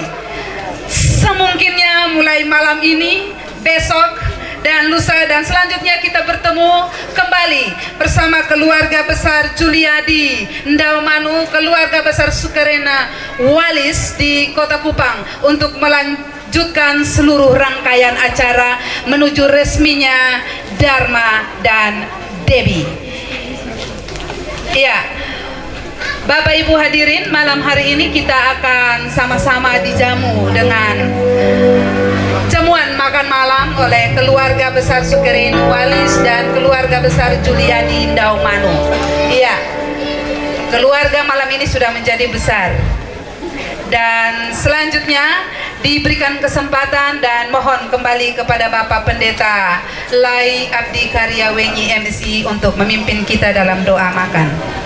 Speaker 3: semungkinnya mulai malam ini, besok, dan lusa, dan selanjutnya kita bertemu kembali bersama keluarga besar Juliadi Ndaumanu, keluarga besar Sukarena Walis di Kota Kupang untuk melanjutkan seluruh rangkaian acara menuju resminya Dharma dan Debbie. Ya, Bapak Ibu hadirin, malam hari ini kita akan sama-sama dijamu dengan jamuan makan malam oleh keluarga besar Sukarena Walis dan keluarga besar Juliadi Ndaumanu. Iya, keluarga malam ini sudah menjadi besar. Dan selanjutnya diberikan kesempatan dan mohon kembali kepada Bapak Pendeta Lai Abdi Karyawenyi MC untuk memimpin kita dalam doa makan.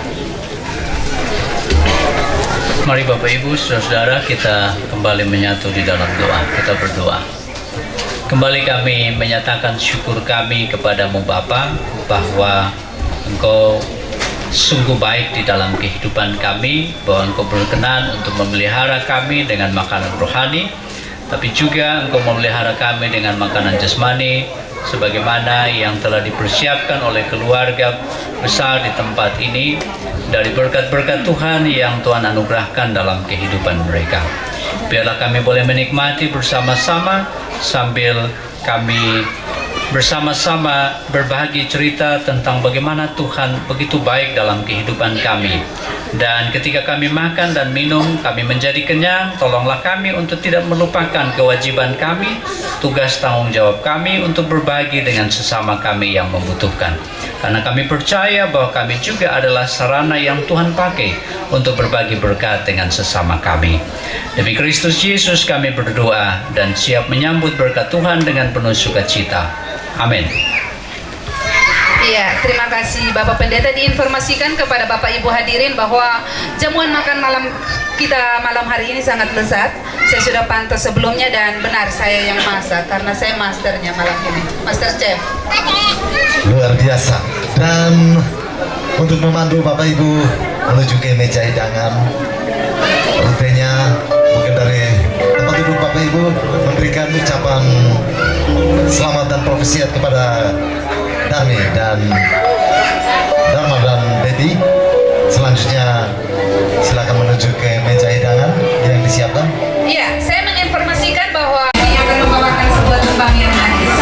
Speaker 7: Mari Bapak Ibu, Saudara-saudara, kita kembali menyatu di dalam doa. Kita berdoa. Kembali kami menyatakan syukur kami kepadamu Bapa, bahwa Engkau sungguh baik di dalam kehidupan kami, bahwa Engkau berkenan untuk memelihara kami dengan makanan rohani, tapi juga Engkau memelihara kami dengan makanan jasmani, sebagaimana yang telah dipersiapkan oleh keluarga besar di tempat ini, dari berkat-berkat Tuhan yang Tuhan anugerahkan dalam kehidupan mereka. Biarlah kami boleh menikmati bersama-sama sambil kami bersama-sama berbagi cerita tentang bagaimana Tuhan begitu baik dalam kehidupan kami. Dan ketika kami makan dan minum, kami menjadi kenyang. Tolonglah kami untuk tidak melupakan kewajiban kami, tugas tanggung jawab kami untuk berbagi dengan sesama kami yang membutuhkan. Karena kami percaya bahwa kami juga adalah sarana yang Tuhan pakai untuk berbagi berkat dengan sesama kami. Demi Kristus Yesus kami berdoa dan siap menyambut berkat Tuhan dengan penuh sukacita. Amin.
Speaker 3: Iya, terima kasih Bapak Pendeta. Diinformasikan kepada Bapak Ibu hadirin bahwa jamuan makan malam kita malam hari ini sangat lezat. Saya sudah pantau sebelumnya dan benar saya yang masak karena saya masternya malam ini, master chef.
Speaker 4: Luar biasa. Dan untuk memandu Bapak Ibu menuju ke meja hidangan, rutenya mungkin dari tempat duduk Bapak Ibu memberikan ucapan selamat dan profesiat kepada Dharma dan Wendy. Selanjutnya silakan menuju ke meja hidangan yang disiapkan.
Speaker 3: Iya, saya menginformasikan bahwa ini akan membawakan sebuah tembang yang manis.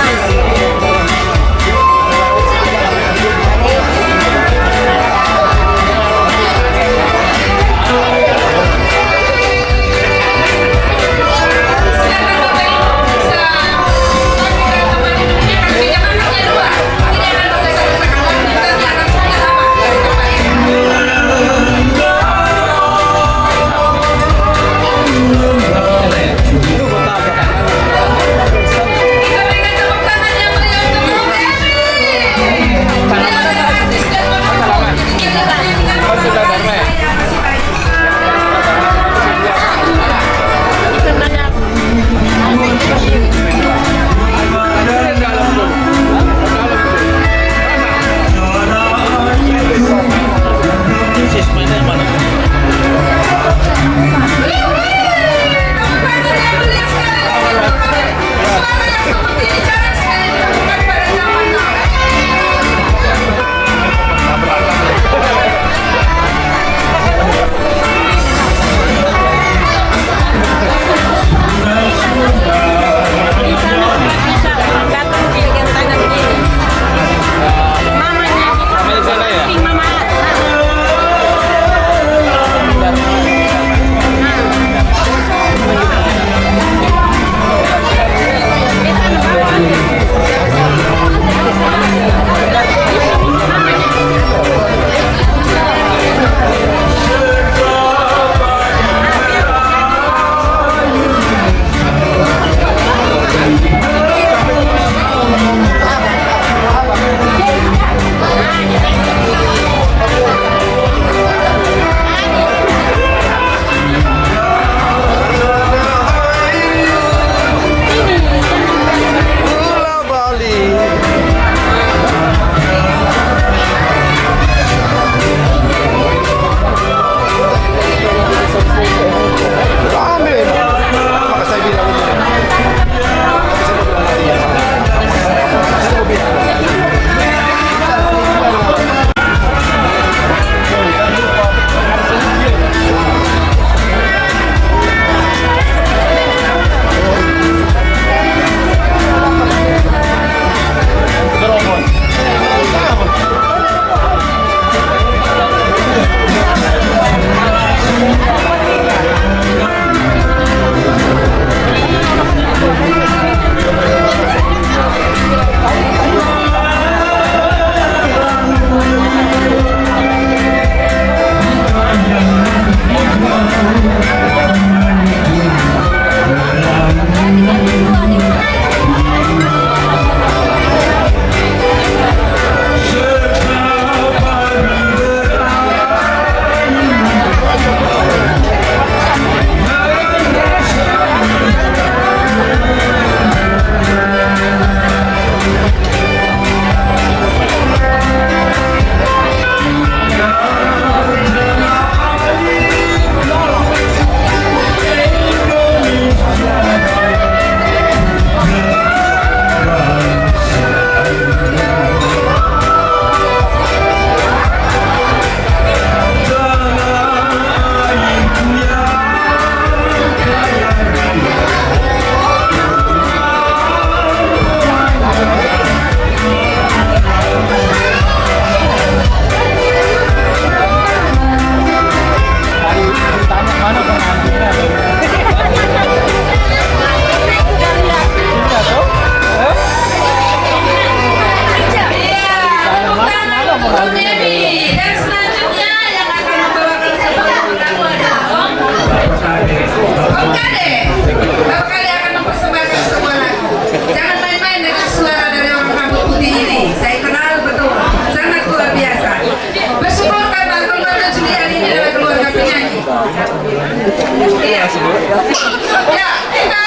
Speaker 3: Ya, kita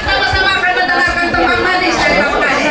Speaker 3: sama-sama akan mendengarkan tembang manis dari Bapak Kade.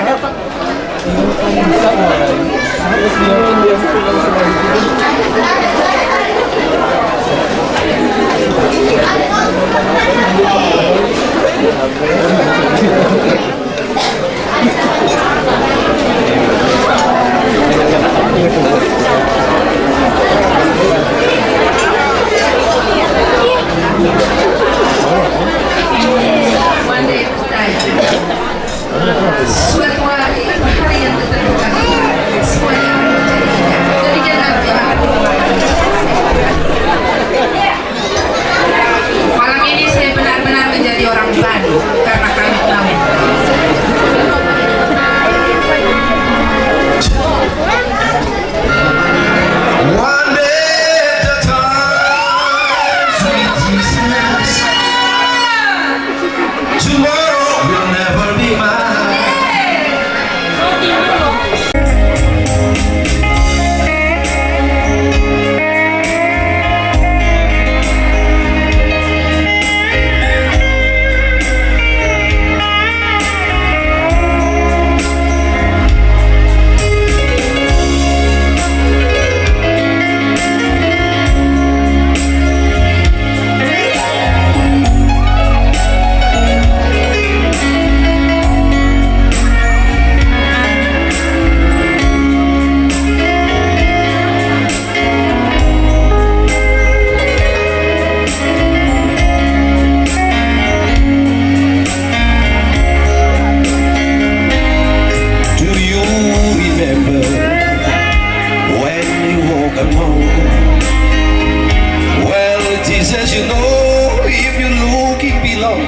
Speaker 2: long,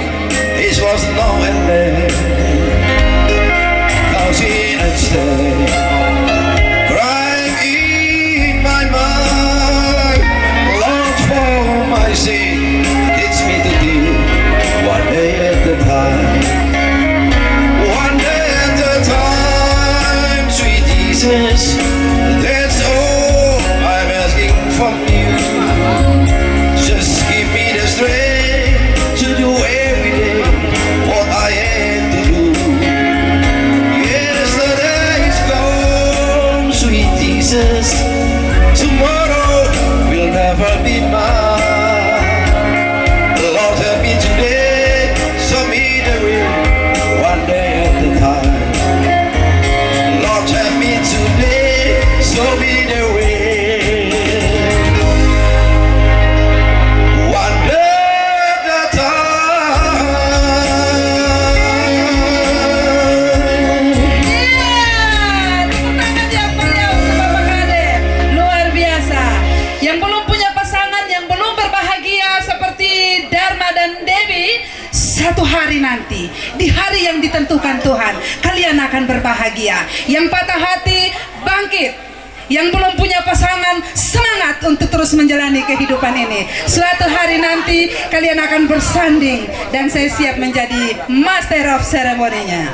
Speaker 2: this was no end. Cause in and stay, crying in my mind, Lord for my sin, teach me to deal one day at a time. One day at a time, sweet Jesus, that's all I'm asking from you. Just give me the strength to do every day what I am to do. Yesterday is gone, sweet Jesus, tomorrow will never be mine. Lord, help me today, show me the way, one day at a time. Lord, help me today, show me the way. One day at a time.
Speaker 3: Iya, tepuk tangan yang meriah untuk Bapak Kade. Luar biasa. Yang belum punya pasangan, yang belum berbahagia seperti Dharma dan Dewi, satu hari nanti, di hari yang ditentukan Tuhan, kalian akan berbahagia. Yang patah hati, bangkit. Yang belum punya pasangan, semangat untuk terus menjalani kehidupan ini. Suatu hari nanti kalian akan bersanding dan saya siap menjadi master of ceremony-nya.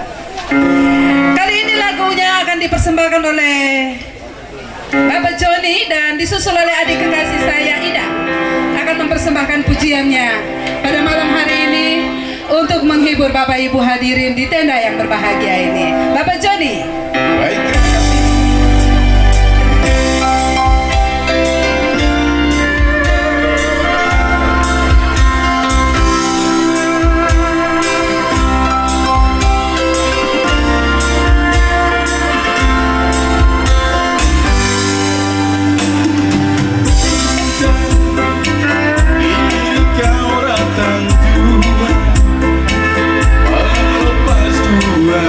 Speaker 3: Kali ini lagunya akan dipersembahkan oleh Bapak Joni dan disusul oleh adik kekasih saya Ida. Akan mempersembahkan pujiannya pada malam hari ini untuk menghibur Bapak Ibu hadirin di tenda yang berbahagia ini. Bapak Joni.
Speaker 2: Baik, terima kasih.
Speaker 9: Kau datang tua, melepas dua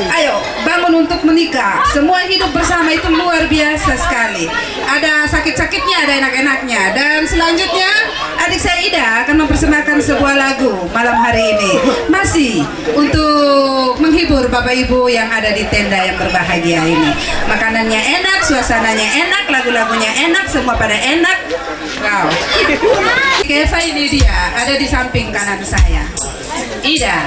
Speaker 3: Ayo, bangun untuk menikah. Semua hidup bersama itu luar biasa sekali. Ada sakit-sakitnya, ada enak-enaknya. Dan selanjutnya, adik saya Ida akan mempersembahkan sebuah lagu malam hari ini. Masih untuk menghibur Bapak Ibu yang ada di tenda yang berbahagia ini. Makanannya enak, suasananya enak, lagu-lagunya enak, semua pada enak. Wow. Keva ini dia, ada di samping kanan saya. Ida.